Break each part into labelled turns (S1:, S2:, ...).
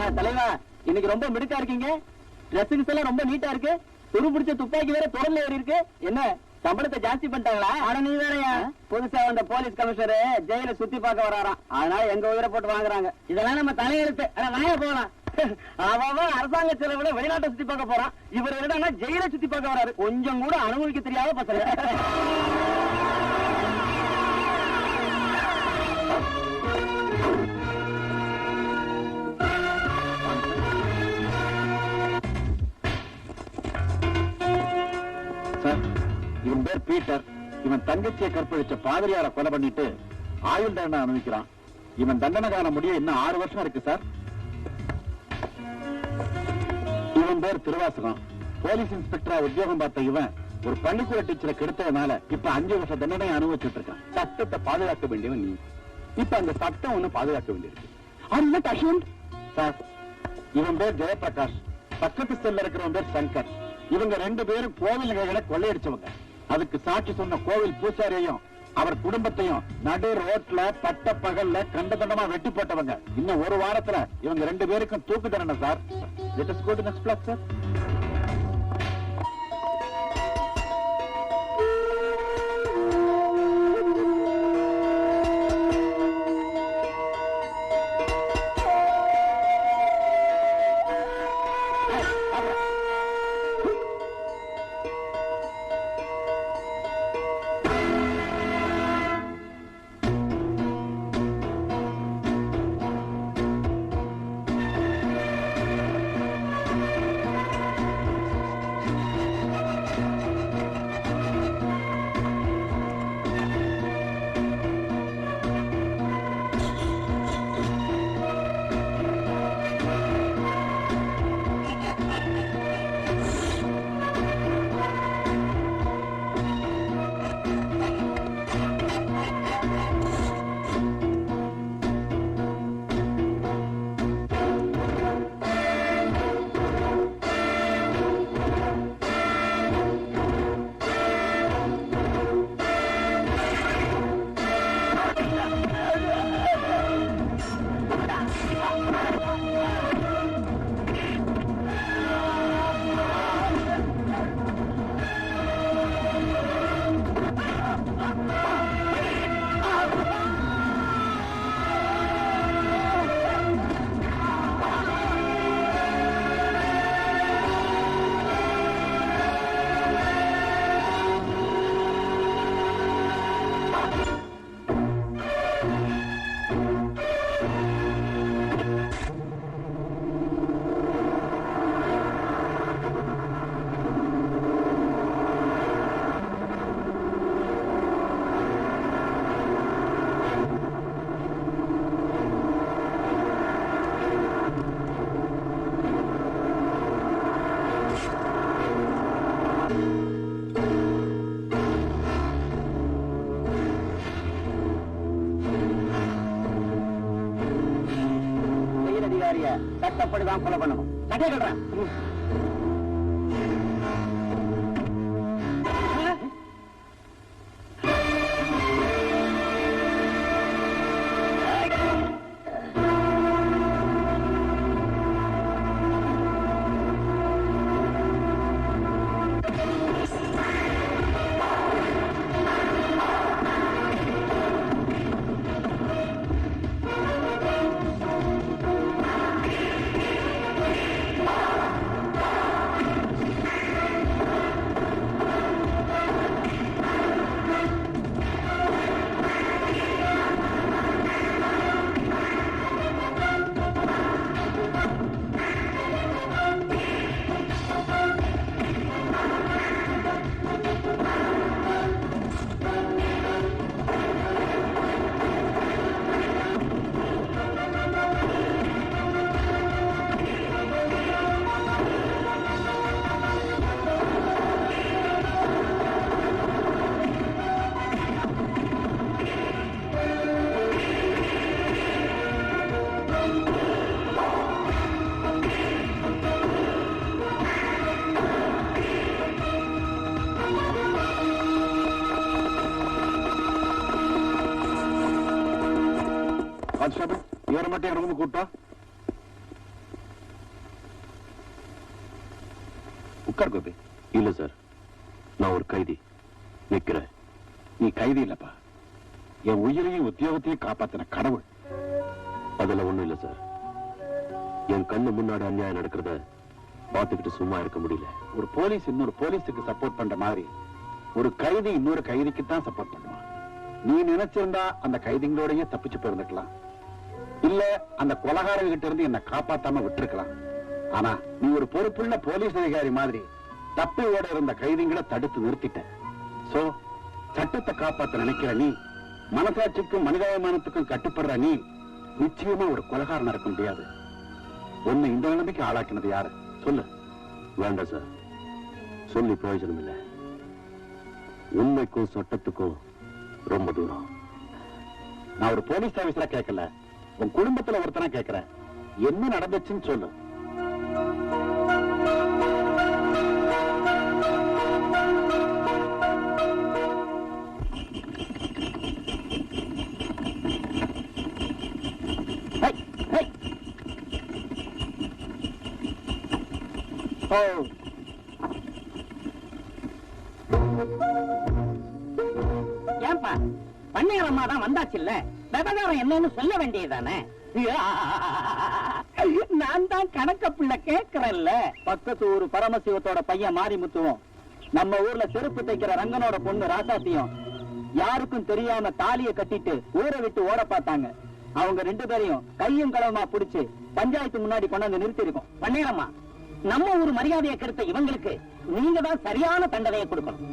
S1: என்ன தலைவா இன்னைக்கு ரொம்ப மிடுக்கா இருக்கீங்க. ட்ரெஸ்ஸிங்ஸ் எல்லாம் ரொம்ப நீட்டா இருக்கு. துரு பிடிச்ச துப்பாக்கி வேற தொடர்ல ஏறி இருக்கு. என்ன சம்பளத்தை ஜாஸ்தி பண்ணிட்டாங்களா? ஆனா நீ வேறையா புதுசா வந்த போலீஸ் கமிஷனர் ஜெயில சுத்தி பார்க்க வராராம். அதனால எங்க உயிரை போட்டு வாங்குறாங்க. இதெல்லாம் நம்ம தலையெழுத்து. வாய போகலாம். அவன் அரசாங்க செலவுல வெளிநாட்டை சுத்தி பார்க்க போறான். இவர் என்னன்னா ஜெயில சுத்தி பார்க்க வராரு. கொஞ்சம் கூட அனுபவிக்க தெரியாத பசங்க. இவன் பேர் பீட்டர். இவன் தங்கச்சியை கற்பழிச்ச பாதிரியார கொலை பண்ணிட்டு ஆயுள் தண்டனை அனுபவிக்கிறான். இவன் தண்டனை காலம் முடிய இன்னும் 6 வருஷம் இருக்கு சார். இவன் பேர் திருவாசகம். போலீஸ் இன்ஸ்பெக்டரா உத்தியோகம் பார்த்த இவன் ஒரு பள்ளிக்கூட டீச்சரை கெடுத்ததுனால இப்ப 5 வருஷம் தண்டனை அனுபவிச்சுட்டு இருக்கான். சட்டத்தை பாதுகாக்க வேண்டியவன் நீ. இப்ப அந்த சட்டம் ஒண்ணு பாதுகாக்க வேண்டியிருக்கு சார். இவன் பேர் ஜெயபிரகாஷ். பக்கத்து செல்ல இருக்கிறவன் பேர் சங்கர். இவங்க 2 பேரும் கோவில் நகைகளை கொள்ளையடிச்சவங்க. அதுக்கு சாட்சி சொன்ன கோவில் பூசாரியையும் அவர் குடும்பத்தையும் நடு ரோட்ல பட்ட பகல்ல கண்டதண்டமா வெட்டி போட்டவங்க. இன்னும் 1 வாரத்துல இவங்க 2 பேருக்கும் தூக்கு தண்டனை sir. Let us go to next class, sir. சட்டப்படிதான் கொலை பண்ணணும். சட்டை சொல்றேன். கான்ஸ்டபிள், இவரை மட்டும் என் ரூமுக்கு கூட்டா. உட்கார் கோபி.
S2: இல்ல சார், நான் ஒரு கைதி நிக்கிறேன்.
S1: நீ கைதி இல்லப்பா, என் உயிரையும் உத்தியோகத்தையும் காப்பாத்தின கடவுள்.
S2: அதுல ஒண்ணும் இல்ல சார். என் கண்ணு முன்னாடி அநியாயம் நடக்கிறத பார்த்துக்கிட்டு சும்மா இருக்க முடியல.
S1: ஒரு போலீஸ் இன்னொரு போலீஸுக்கு சப்போர்ட் பண்ற மாதிரி ஒரு கைதி இன்னொரு கைதிக்கு தான் சப்போர்ட் பண்ணுவான். நீ நினைச்சிருந்தா அந்த கைதிகளோடய தப்பிச்சு போயிருந்துக்கலாம், இல்ல அந்த கொலகாரங்க கிட்ட இருந்து என்ன காப்பாத்தாம விட்டுருக்கலாம். ஆனா நீ ஒரு பொறுப்புள்ள போலீஸ் அதிகாரி மாதிரி தப்பி ஓட இருந்த கைதிகளை தடுத்து நிறுத்திட்ட. சோ சட்டத்தை காப்பாத்த நினைக்கிற நீ, மனசாட்சிக்கும் மனிதாபிமானத்துக்கும் கட்டுப்படுற நீ, நிச்சயமா ஒரு கொலகாரன் இருக்க முடியாது. உன்னை இந்த நிலைமைக்கு ஆளாக்கினது யாரு சொல்லு.
S2: வேண்டாம் சார், சொல்லி பிரயோஜனம் இல்லை. உண்மைக்கும் சட்டத்துக்கும் ரொம்ப தூரம்.
S1: நான் ஒரு போலீஸ் ஆபீசரா கேட்கல, உன் குடும்பத்துல ஒருத்தனா கேட்கிறேன். என்ன நடந்துச்சுன்னு சொல்லு.
S3: ஏன்பா பண்ணையாரம்மா தான் வந்தாச்சு இல்ல, விவகாரம் என்னன்னு சொல்ல வேண்டியதானே? நான் தான் கணக்க பிள்ளை கேட்கிறேன்ல. பக்கத்து ஊரு பரமசிவத்தோட பையன் மாரிமுத்துவும் நம்ம ஊர்ல செருப்பு தைக்கிற ரங்கனோட பொண்ணு ராசாத்தியும் யாருக்கும் தெரியாம தாலிய கட்டிட்டு ஊரை விட்டு ஓட பார்த்தாங்க. அவங்க 2 பேரையும் கையும் களவுமா புடிச்சு பஞ்சாயத்து முன்னாடி கொண்டாந்து நிறுத்தி இருக்கோம். பண்ணையாரம்மா, நம்ம ஊர் மரியாதையை கெடுத்த இவங்களுக்கு நீங்க தான் சரியான தண்டனையை கொடுக்கணும்.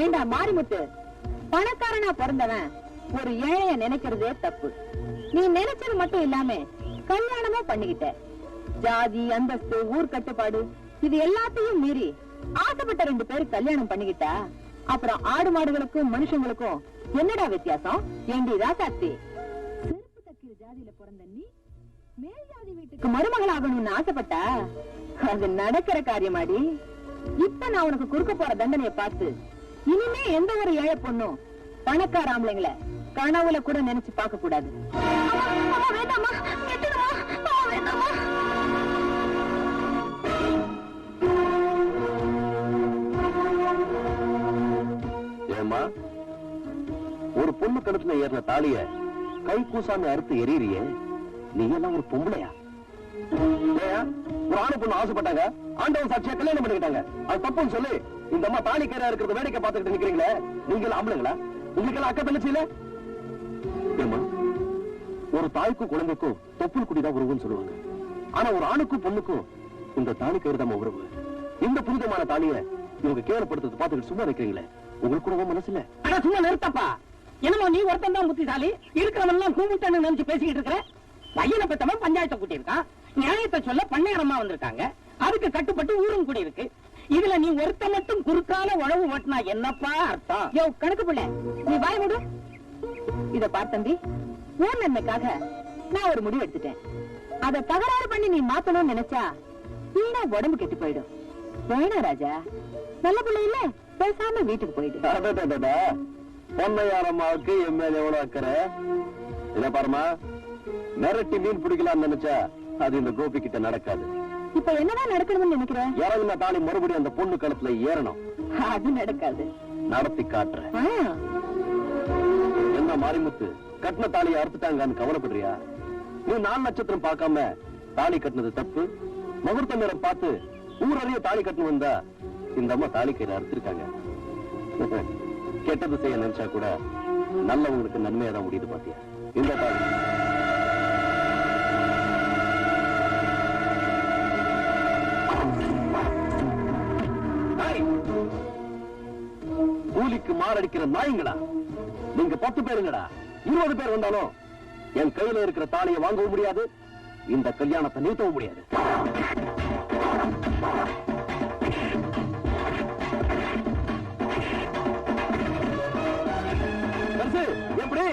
S4: ஏண்டா மாரிமுத்து, பணக்காரனா பிறந்தவன் ஒரு ஏழைய நினைக்கிறதே தப்பு. நீ நினைச்சது மட்டும் இல்லாம கல்யாணமும் பண்ணிக்கிட்ட. ஜாதி, அந்தஸ்து, ஊர் கட்டுப்பாடு இது எல்லாத்தையும் மீறி ஆசைப்பட்ட 2 பேர் கல்யாணம் பண்ணிக்கிட்டா அப்புறம் ஆடு மாடுகளுக்கும் மனுஷங்களுக்கும் என்னடா வித்தியாசம்? ஏண்டி ராசாத்தி, செருப்பு தைக்கிற ஜாதியில பிறந்த நீ மேல் ஜாதி வீட்டுக்கு மருமகள் ஆகணும்னு ஆசைப்பட்டா அது நடக்கிற காரியமாடி. இப்ப நான் உனக்கு கொடுக்க போற தண்டனையை பார்த்து இனிமே எந்த ஒரு ஏழை பொண்ணும் பணக்கார ஆம்பளைங்களை கனவுல கூட நினைச்சு பார்க்க கூடாது.
S2: ஏமா, ஒரு பொண்ணு கழுத்துல ஏறின தாலிய கை கூசாம அறுத்து எரியறியே, நீ எல்லாம் ஒரு பொம்பளையா? ஒரு ஆணு பொண்ணு ஆசைப்பட்டாங்க, ஆண்டவன் சாட்சியா கல்யாணம் பண்ணிக்கிட்டாங்க. அது தப்புன்னு சொல்லி இந்த அம்மா தாலி கேரா இருக்கிறத வேடிக்கை பார்த்துக்கிட்டு நிக்கிறீங்களே, நீங்க ஆம்பளைங்களா? உங்களுக்கு எல்லாம் அக்கா தங்கச்சி இல்ல? ஏமா, ஒரு தாய்க்கும் குழந்தைக்கும் தொப்புள் குடிதான் உறவுன்னு சொல்லுவாங்க. ஆனா ஒரு ஆணுக்கும் பொண்ணுக்கும் இந்த தாலி கயிறு தான் உறவு. இந்த புனிதமான தாலிய இவங்க கேவலப்படுத்துறது பார்த்துக்கிட்டு சும்மா நிக்கிறீங்களே, உங்களுக்கு கூட மனசு இல்ல?
S3: ஆனா சும்மா நிறுத்தப்பா. என்னமோ நீ ஒருத்தன் தான் புத்திசாலி, இருக்கிறவன் எல்லாம் கூமுட்டன்னு நினைச்சு பேசிக்கிட்டு இருக்கிற. பையனை பெத்தவன் பஞ்சாயத்தை கூட்டி இருக்கான், நியாயத்தை சொல்ல பண்ணையாரம்மா வந்திருக்காங்க, அதுக்கு கட்டுப்பட்டு ஊரும் கூடி இருக்கு. இதுல நீ ஒருத்த மட்டும் குறுக்கால உழவு ஓட்டினா என்னப்பா அர்த்தம்?
S4: யோ கணக்கு பிள்ளை, நீ வாய் மூடு. இத பார்த்தம்பி, ஊர் நன்மைக்காக நான் ஒரு முடிவு எடுத்துட்டேன். அத தகராறு பண்ணி நீ மாத்தணும்னு நினைச்சா வீணா உடம்பு கெட்டு போயிடும். வேணா ராஜா, நல்ல பிள்ளை இல்ல, பேசாம வீட்டுக்கு போயிடு.
S2: பொன்னையாரம்மாவுக்கு என் மேல எவ்வளவு அக்கறை இல்ல பாருமா. மிரட்டி மீன் பிடிக்கலாம்னு நினைச்சா அது இந்த கோபி கிட்ட நடக்காது.
S4: இப்ப என்னதான் நடக்கணும்னு நினைக்கிறேன்?
S2: இறங்குன தாலி மறுபடியும் அந்த பொண்ணு கழுத்துல ஏறணும்.
S4: அது நடக்காது.
S2: நடத்தி காட்டுறேன். என்ன மாரிமுத்து, கட்டின தாலியை அறுத்துட்டாங்கன்னு கவலைப்படுறியா? நீ 4 நட்சத்திரம் பார்க்காம தாலி கட்டினது தப்பு. முகூர்த்த நேரம் பார்த்து ஊரறிய தாலி கட்டணும் வந்தா இந்த அம்மா தாலி கயிறு அறுத்திருக்காங்க. கெட்டது செய்ய நினைச்சா கூட நல்லவங்களுக்கு நன்மையா தான் முடியுது பாத்தியா? இந்த தாலி கூலிக்கு மாரடிக்கிற நாய்ங்களா நீங்க? 10 பேருங்கடா, 20 பேர் வந்தாலும் என் கையில இருக்கிற தாலியை வாங்கவும் முடியாது, இந்த கல்யாணத்தை நிறுத்தவும் முடியாது. எப்படி?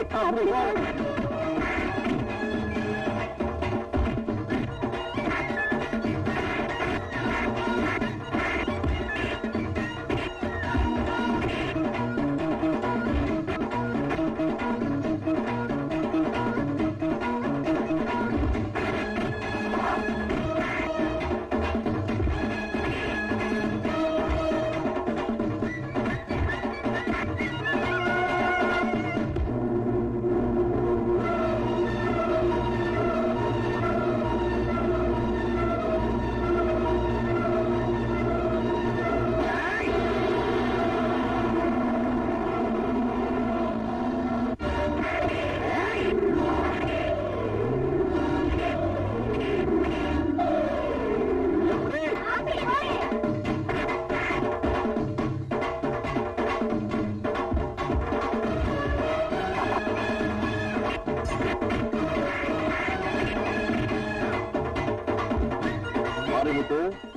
S2: மாரிமுத்து,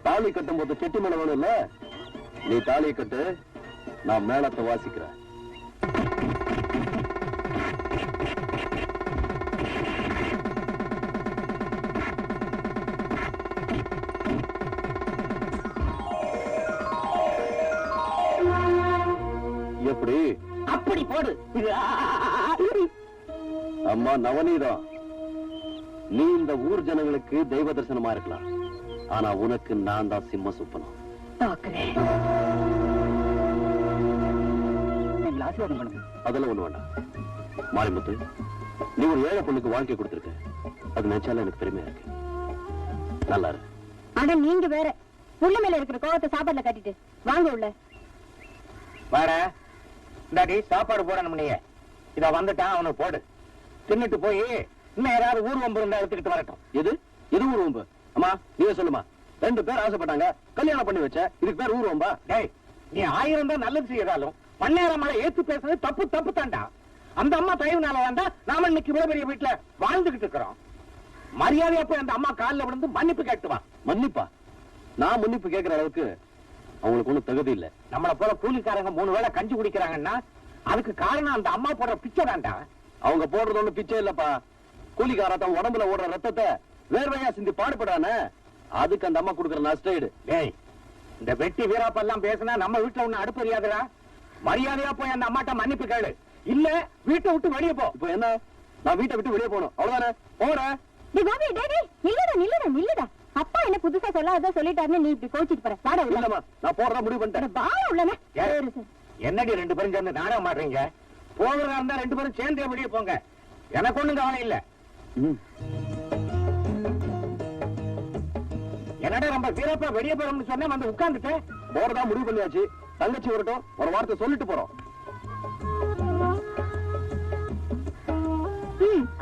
S2: தாலி கட்டும் போது செட்டி மேல வேணும் இல்ல, நீ தாலியை கட்டு, நான் மேளத்தை வாசிக்கிறேன். எப்படி?
S3: அப்படி போடு.
S2: அம்மா நவநீதம், நீ இந்த ஊர் ஜனங்களுக்கு தெய்வ தரிசனமா இருக்கலாம், ஆனா உனக்கு நான் தான் சிம்ம சுப்பனம்.
S3: ஆசீர்வாதம் பண்ணுங்க.
S2: அதெல்லாம் ஒண்ணு வேண்டாம். மாரிமுத்து, நீ ஒரு ஏழை பொண்ணுக்கு வாழ்க்கை கொடுத்திருக்க, அது நினைச்சாலும் எனக்கு பெருமையா இருக்கு. நல்லா இருக்கு.
S4: ஆனா நீங்க வேற உள்ள மேல இருக்கிற கோவத்தை சாப்பாடுல கட்டிட்டு வாங்க உள்ள.
S3: வாட, இந்தாடி சாப்பாடு போடணும். நீ இத வந்துட்டான், அவனுக்கு போடு. தின்னுட்டு போய் இன்னும் யாராவது ஊர்வம்பு இருந்தா எடுத்துக்கிட்டு வரட்டும்.
S2: எது எது ஊர்வம்பு? அம்மா நீயே சொல்லுமா. 2 பேர் ஆசைப்பட்டாங்க, கல்யாணம் பண்ணி வச்ச, இதுக்கு பேர் ஊர்வம்பா?
S3: டேய், நீ 1000 தான் நல்லது செய்யறாலும் பன்னேரமலை ஏத்து பேசுறது தப்பு தப்பு தாண்டா. அந்த அம்மா தயவுனால வேண்டா நாம இன்னைக்கு இவ்வளவு பெரிய வீட்டுல வாழ்ந்துகிட்டு இருக்கிறோம். மரியாதையா போய் அந்த அம்மா காலில் விழுந்து மன்னிப்பு கேட்டுவா.
S2: மன்னிப்பா? நான் மன்னிப்பு கேட்கிற அளவுக்கு அவங்களுக்கு ஒண்ணும் தகுதி இல்ல.
S3: நம்மளை போல கூலிக்காரங்க 3 வேளை கஞ்சி குடிக்கிறாங்கன்னா அதுக்கு காரணம் அந்த அம்மா போடுற பிச்சை தாண்டா.
S2: அவங்க போடுறது ஒண்ணு பிச்சை இல்லப்பா. கூலிக்கார தன் உடம்புல ஓடுற ரத்தத்தை வேர்வையா சிந்தி பாடுபடானே, அதுக்கு அந்த அம்மா கொடுக்குற நஷ்டஈடு.
S3: டேய், இந்த வெட்டி வீராப்பெல்லாம் பேசினா நம்ம வீட்டுல ஒண்ணு அடுப்பறியாதுடா. மரியாதையா போய் அந்த அம்மாட்ட மன்னிப்பு கேளு, இல்ல வீட்டை விட்டு வெளியே போ.
S2: இப்போ என்ன? நான் வீட்டை விட்டு வெளியே போகணும், அவ்வளவுதானே? போறேன்.
S4: நில்லுடா. அப்பா என்ன புதுசா சொல்லாத சொல்லிட்டாருன்னு நீ இப்படி கோச்சிட்டு போற. வாடா உள்ள.
S2: இல்லம்மா, நான் போறதா முடிவு பண்ணிட்டேன்.
S4: வா உள்ளனே.
S3: என்னடி 2 பேரும் சேர்ந்து நாடகம் மாடுறீங்க? போகிறதா இருந்தா 2 பேரும் சேர்ந்தே வெளியே போங்க, எனக்கு ஒண்ணும் கவலை இல்ல. என்னடா ரொம்ப வீரப்பா வெளியே போறோம்னு சொன்ன வந்து உட்கார்ந்துட்டேன்.
S2: போறதா முடிவு பண்ணியாச்சு. தங்கச்சி வரட்டும், ஒரு வார்த்தை சொல்லிட்டு போறோம்.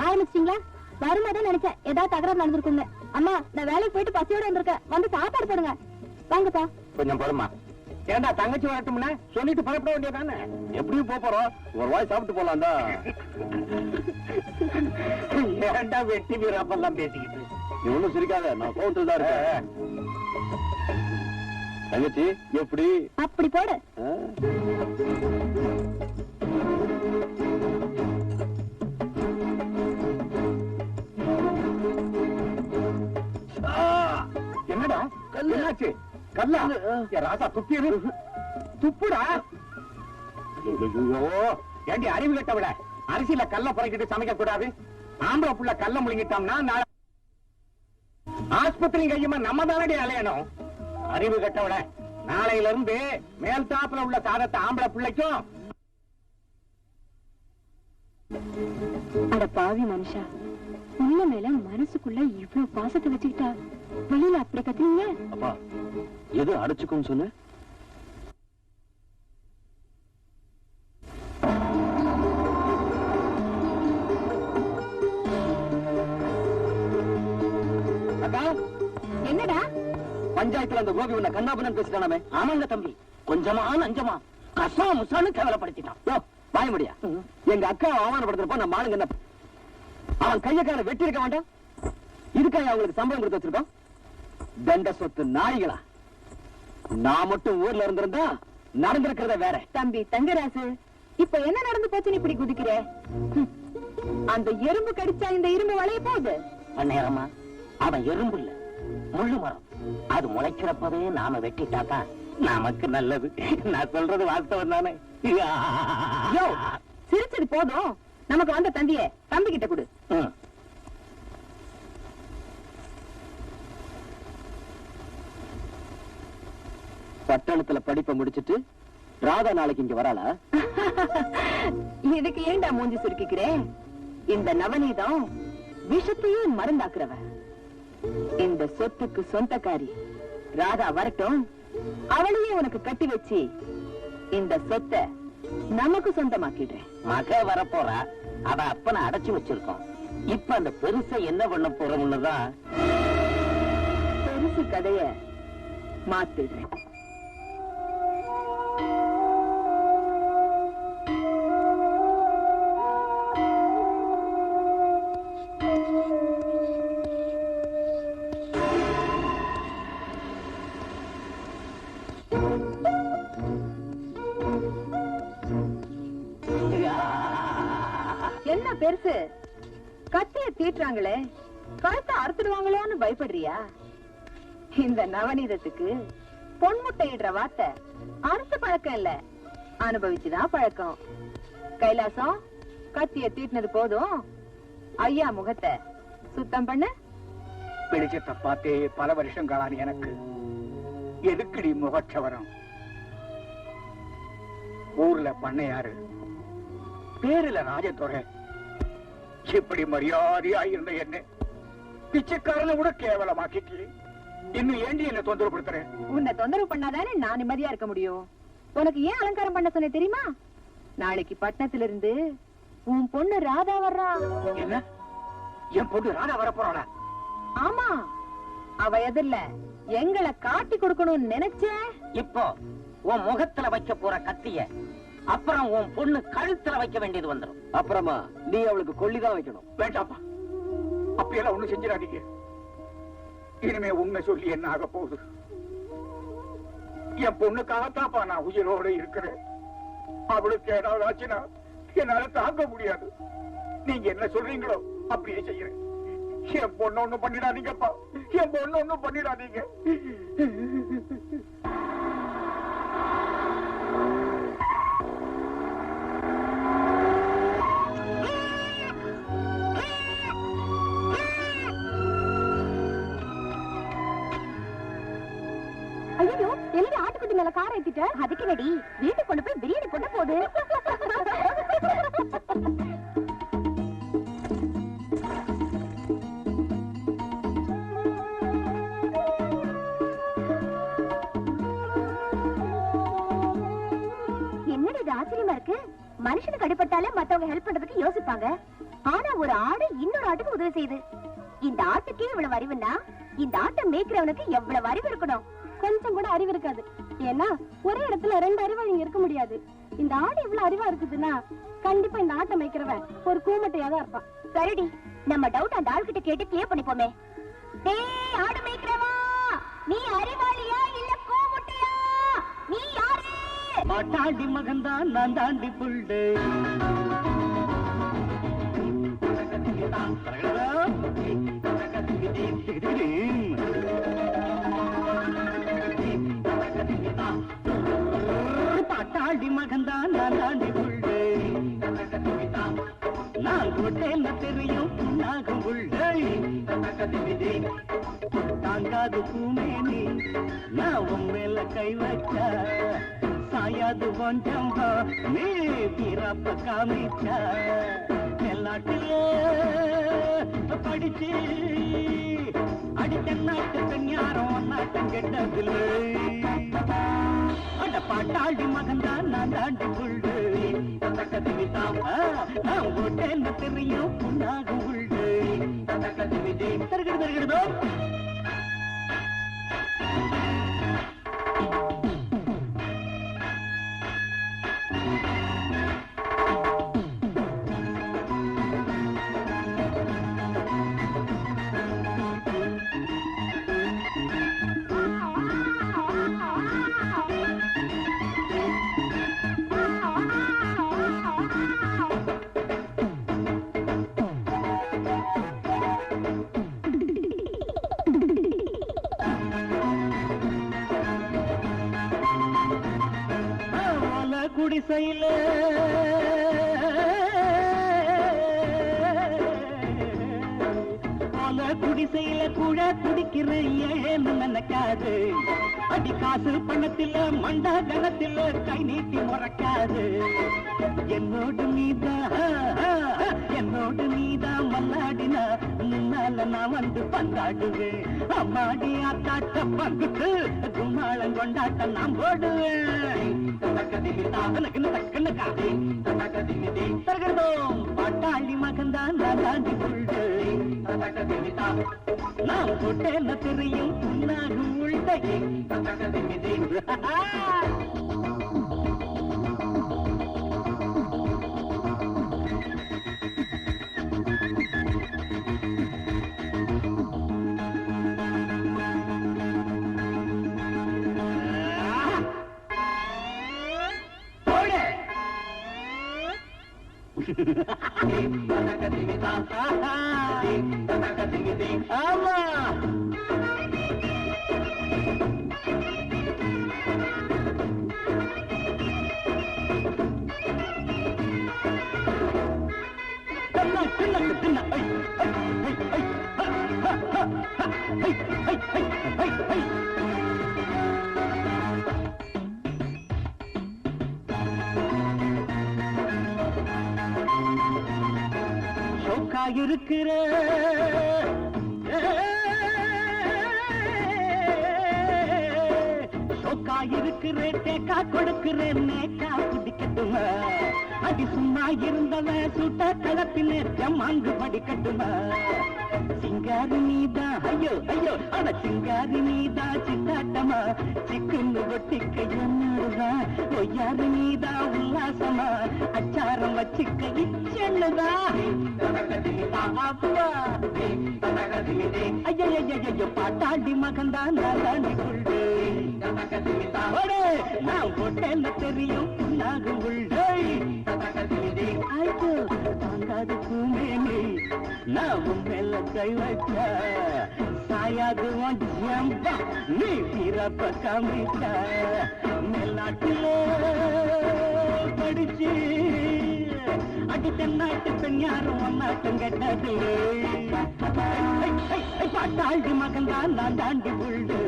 S4: ஆரம்பிச்சிட்டீங்களா? வருமாதான் நினைச்சேன் ஏதாவது தகராறு நடந்திருக்குங்க. அம்மா, நான் வேலைக்கு போயிட்டு பசியோட வந்திருக்கேன், வந்து சாப்பாடு போடுங்க. வாங்கப்பா.
S3: கொஞ்சம் பொறுமா. ஏண்டா தங்கச்சி வரட்டும்னா சொல்லிட்டு புறப்பட வேண்டியதானே?
S2: எப்படியும் போறோம், ஒரு வாய் சாப்பிட்டு போலாம் தான்.
S3: ஏண்டா வெட்டி வீரப்பெல்லாம் பேசிக்கிட்டு?
S2: நீ ஒண்ணும் சிரிக்காத, நான் கோவத்தில் தான் இருக்கேன். தங்கச்சி எப்படி?
S4: அப்படி போடு.
S3: என்னடா என்னாச்சு? கல்லா? ராசா துப்பியது துப்புடா. ஏண்டி அறிவு கட்ட விட அரிசியில கல்ல புறக்கிட்டு சமைக்க கூடாது? ஆம்பளை புள்ள கல்ல முழுங்கிட்டோம்னா நாளை ஆஸ்பத்திரி கையுமா நம்ம தானடி அலையணும். அறிவு கட்ட விட நாளையில இருந்து மேல் தாப்புல உள்ள சாதத்தை ஆம்பளை பிள்ளைக்கும்.
S4: அட பாவி மனுஷா, உள்ள மேல மனசுக்குள்ள இவ்வளவு பாசத்தை வச்சுக்கிட்டா வெளியில அப்படி கத்துனீங்க?
S2: அப்பா, எது அடைச்சுக்கும் சொன்ன?
S4: என்னடா
S2: பஞ்சாயத்துல அந்த கோபி உன்னை கண்ணாபுரம் பேசிட்டானே?
S3: ஆமாங்க தம்பி, கொஞ்சமா நஞ்சமா கசா முசான்னு கேவலப்படுத்திட்டான்.
S2: வாய முடியா? எங்க அக்கா அவமானப்படுத்துறப்ப நம்ம ஆளுங்க என்ன, அவன் கையக்கார வெட்டி இருக்க வேண்டாம்? இதுக்காக அவங்களுக்கு சம்பளம் கொடுத்து வச்சிருக்கோம்? தண்ட சொத்து நாய்களா? நான் மட்டும் ஊர்ல இருந்திருந்தா நடந்திருக்கிறத வேற.
S4: தம்பி தங்கராசு, இப்ப என்ன நடந்து போச்சுன்னு இப்படி குதிக்கிற? அந்த எறும்பு கடிச்சா இந்த இரும்பு வளைய போகுது.
S3: நேரமா அவன் எறும்பு இல்ல, முள்ளு மரம். அது முளைக்கிறப்பவே நாம வெட்டிட்டாதான் நமக்கு நல்லது. நான் சொல்றது வாஸ்தவம் தானே?
S4: சிரிச்சது போதும், நமக்கு வந்த தந்திய தம்பி கிட்ட கொடு.
S2: பட்டணத்துல படிப்பை முடிச்சிட்டு ராதா நாளைக்கு இங்க வராளா?
S4: இதுக்கு ஏண்டா மூஞ்சி சுருக்கிக்கிறேன்? இந்த நவநீதம் விஷத்தையே மருந்தாக்குறவ. இந்த சொத்துக்கு சொந்தக்காரி ராதா வரட்டும், அவளையே உனக்கு கட்டி வச்சு இந்த சொத்தை நமக்கு சொந்தமாக்கிடுறேன்.
S3: மக வரப்போறா, அவ அப்பனை அடைச்சு வச்சிருக்கோம். இப்ப அந்த பெருசை என்ன பண்ண போறோம்னுதான்
S4: பெருசு கதைய மாத்திடுறேன். என்ன பெருசு? கத்திய தீட்டுறாங்களே, கழுத்தை அறுத்துடுவாங்களோன்னு பயப்படுறியா? இந்த நவநீதத்துக்கு பொன்முட்டையிடுற வார்த்தை அறுத்து பழக்கம் இல்ல, அனுபவிச்சுதான் பழக்கம். கைலாசம், கத்திய தீட்டினது போதும், ஐயா முகத்தை சுத்தம் பண்ணு.
S3: வெளிச்சத்தை பார்த்தே பல வருஷங்களான எனக்கு எதுக்குடி முகச்சவரம்? ஊர்ல பண்ணையாரு, பேருல ராஜதுரை, இப்படி மரியாதையா இருந்த என்ன பிச்சைக்காரனை கூட கேவலமாக்கிட்டு இன்னும் ஏண்டி என்ன தொந்தரவு படுத்துறேன்?
S4: உன்னை தொந்தரவு பண்ணாதானே நான் நிம்மதியா இருக்க முடியும். உனக்கு ஏன் அலங்காரம் பண்ண சொன்ன தெரியுமா? நாளைக்கு பட்டணத்துல இருந்து உன் பொண்ணு ராதா வர்றா.
S3: என்ன, என் பொண்ணு ராதா வரப்போறாளா?
S4: ஆமா, அவ எதிரில எங்களை காட்டி கொடுக்கணும்னு நினைச்சேன்.
S5: இப்போ உன் முகத்துல வைக்க போற கத்திய அப்புறம் உன் பொண்ணு கழுத்துல வைக்க வேண்டியது வந்துடும்.
S2: அப்புறமா நீ அவளுக்கு கொல்லிதான் வைக்கணும்.
S3: வேண்டாப்பா, அப்படியெல்லாம் ஒண்ணும் செஞ்சிடாதீங்க. இனிமே உண்மை சொல்லி என்ன ஆக போகுது? என் பொண்ணுக்காகத்தாப்பா நான் உயிரோட இருக்கிறேன். அவளுக்கு ஏதாவது ஆச்சுன்னா என்னால தாங்க முடியாது. நீங்க என்ன சொல்றீங்களோ அப்படியே செய்யறேன். என் பொண்ணு ஒண்ணும் பண்ணிடாதீங்கப்பா, என் பொண்ணு ஒண்ணும் பண்ணிடாதீங்க.
S4: ஐயோ, எழுதி ஆட்டுக்குட்டி மேல கார ஏத்திட்ட. அதுக்கு ரெடி, வீட்டுக்கு கொண்டு போய் பிரியாணி கொண்டு போடு. என்னடி இது ஆச்சரியமா இருக்கு? மனுஷனுக்கு அடிபட்டாலே மத்தவங்க ஹெல்ப் பண்றதுக்கு யோசிப்பாங்க. ஆனா ஒரு ஆடு இன்னொரு ஆட்டுக்கு உதவி செய்யுது. இந்த ஆட்டுக்கே இவ்வளவு அறிவுன்னா இந்த ஆட்டை மேய்க்கிறவனுக்கு எவ்வளவு அறிவு இருக்கணும்? கொஞ்சம் கூட அறிவு இருக்காது. ஏன்னா ஒரே இடத்துல ரெண்டு அறிவாளிங்க இருக்க முடியாது. இந்த ஆடு இவ்வளவு அறிவா இருக்குதுன்னா கண்டிப்பா இந்த ஆட்டை மேய்க்கிறவன் ஒரு கூமட்டையா தான் இருப்பான். சரிடி, நம்ம டவுட் அந்த ஆள் கிட்ட கேட்டு கிளியர் பண்ணிப்போமே. டேய் ஆடு மேய்க்கிறவா, நீ அறிவாளியா இல்ல கூமட்டையா? நீ யாரு?
S5: மாட்டாண்டி மகன்தான் நான் தாண்டி புள்ளு. பாட்டாண்டி மகன்தான் நான் தாண்டி புள்ளு. நான் கொட்டேன்னு தெரியும் புண்ணாகும் புள்ளு. தாங்காது பூமேனி நான் உன் மேல கை வச்சா சாயாது கொஞ்சம் நீ தீரப்ப காமிச்சா. எல்லாட்டில படிச்சு அடித்த நாட்டு பெண் யாரும் நாட்டம் கெட்டதில்லை. அட பாட்டாண்டி மகன்தான் நான் தாண்டி புள்ளு. நான் ஓட்டேன்னு தெரியும் புண்ணாகு உள்ளு. தருகிறதோ குடிசையில குடிசையில கூட குடிக்கிற ஏன்னு நினைக்காது. அடி காசு பணத்தில மண்டா கணத்தில கை நீட்டி முறைக்காது. என்னோடு நீதான் மல்லாடினா முன்னால நான் வந்து பந்தாடுவேன். அம்மாடி ஆத்தாட்ட பங்குட்டு கும்மாளம் கொண்டாட்டம் நான் போடுவேன். பாட்டாளி மகன்தான் நான் தாண்டி புள்ளு. நான் போட்டேன்னு தெரியும் புண்ணாகும் உள்தகை.
S3: ஆமா இருக்கிற சோக்கா இருக்கிறேன் தேக்கா கொடுக்கிறேன் நேக்கா குடிக்கட்டுமா அடி சும்மா இருந்தவன் சுட்ட கலப்பிலே ஜமாங்கு படிக்கட்டுமா சிங்காரி நீதான் ஐயோ ஐயோ அட சிங்காரி நீதான் சித்தாட்டமா சிக்குன்னு ஒட்டிக்க என்னதான் ஒய்யாரு நீதான் உல்லாசமா அச்சாரம் வச்சுக்க இச்சென்னுதான் அப்பா ஐயோ பாட்டாடி மகன்தான் நாளாண்டி கொள்ளு நான் போட்டேன்னு தெரியும் நாகும் உள்ளே ஐயோ தாங்காது பூமேனி நான் மேல கை வச்ச சாயாது ஜம்பா நீ பிறப்ப காமிச்ச மேல்நாட்டில படிச்சு அடி தென்னாட்டு பெண் யாரும் ஒன்னாட்டம் கெட்டது பாட்டாண்டி மகன்தான் நான் தாண்டி உள்ளு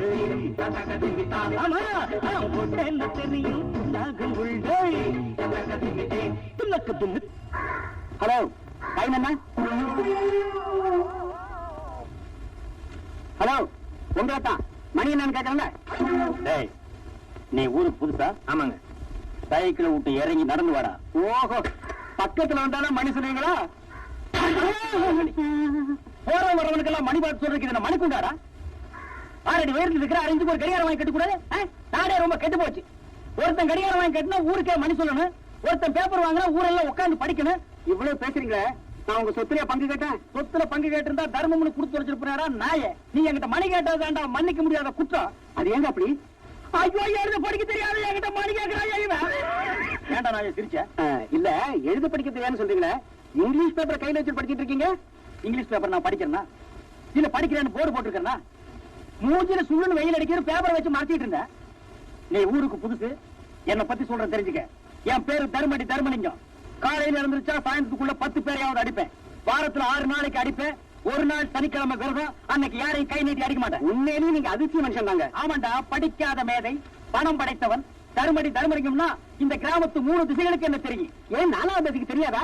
S3: போட்டேன்னு தெரியும் நாகும் உள்ளே துணக்கு துண்ணு ஹலோ டைம் என்ன ஹலோ உங்கதான் மணி என்னன்னு கேட்கல நீ ஊருக்கு புதுசா ஆமாங்க சைக்கிளை விட்டு இறங்கி நடந்து வாடா ஓஹோ பக்கத்துல வந்தாலும் மணி சொல்லுவீங்களா போற வரவனுக்கெல்லாம் மணி பார்த்து சொல்றதுக்கு மணி கொண்டாடா ஆறடி உயரத்தில் இருக்கிற அரைஞ்சு ஒரு கடிகாரம் வாங்கி கட்டக்கூடாது நாடே ரொம்ப கெட்டு போச்சு ஒருத்தன் கடிகாரம் வாங்கி கட்டினா ஊருக்கே மணி சொல்லணும் ஒருத்தன் பேப்பர் வாங்கினா ஊரெல்லாம் உட்காந்து படிக்கணும் இவ்வளவு பேசுறீங்களே நான் உங்க சொத்துல பங்கு கேட்டேன் சொத்துல பங்கு கேட்டிருந்தா தர்மம்னு கொடுத்து வச்சிருப்பாரா நாயே நீ என்கிட்ட மணி கேட்டதாண்டா மன்னிக்க முடியாத குற்றம் அது ஏங்க அப்படி ஐயோ எழுத படிக்க தெரியாது என்கிட்ட மணி கேட்கிறான் ஏண்டா நான் சிரிச்சேன் இல்ல எழுத படிக்க தெரியாதுன்னு சொல்றீங்களே இங்கிலீஷ் பேப்பர் கையில வச்சு படிச்சிட்டு இருக்கீங்க இங்கிலீஷ் பேப்பர் நான் படிக்கிறேன்னா இல்ல படிக்கிறேன்னு போர்டு போட்டிருக்கேன்னா மூஞ்சில சுள்ளுன்னு வெயில் அடிக்கிற பேப்பரை வச்சு மாத்திட்டு இருந்தேன் நீ ஊருக்கு புதுசு என்னை பத்தி சொல்றேன் தெரிஞ்சுக்க என் பேரு தர்மடி தர்மலிங்கம் காலையில இருந்துச்சா சாயந்தரத்துக்குள்ள 10 பேரையாவது அடிப்பேன் வாரத்துல 6 நாளைக்கு அடிப்பேன் ஒரு நாள் சனிக்கிழமை விரதம் அன்னைக்கு யாரையும் கை நீட்டி அடிக்க மாட்டேன் உண்மையிலேயே நீங்க அதிர்ச்சி மனுஷன் தாங்க ஆமாண்டா படிக்காத மேதை பணம் படைத்தவன் தர்மடி தர்மலிங்கம்னா இந்த கிராமத்து 3 திசைகளுக்கு என்ன தெரியும் ஏன் 4வது திசைக்கு தெரியாதா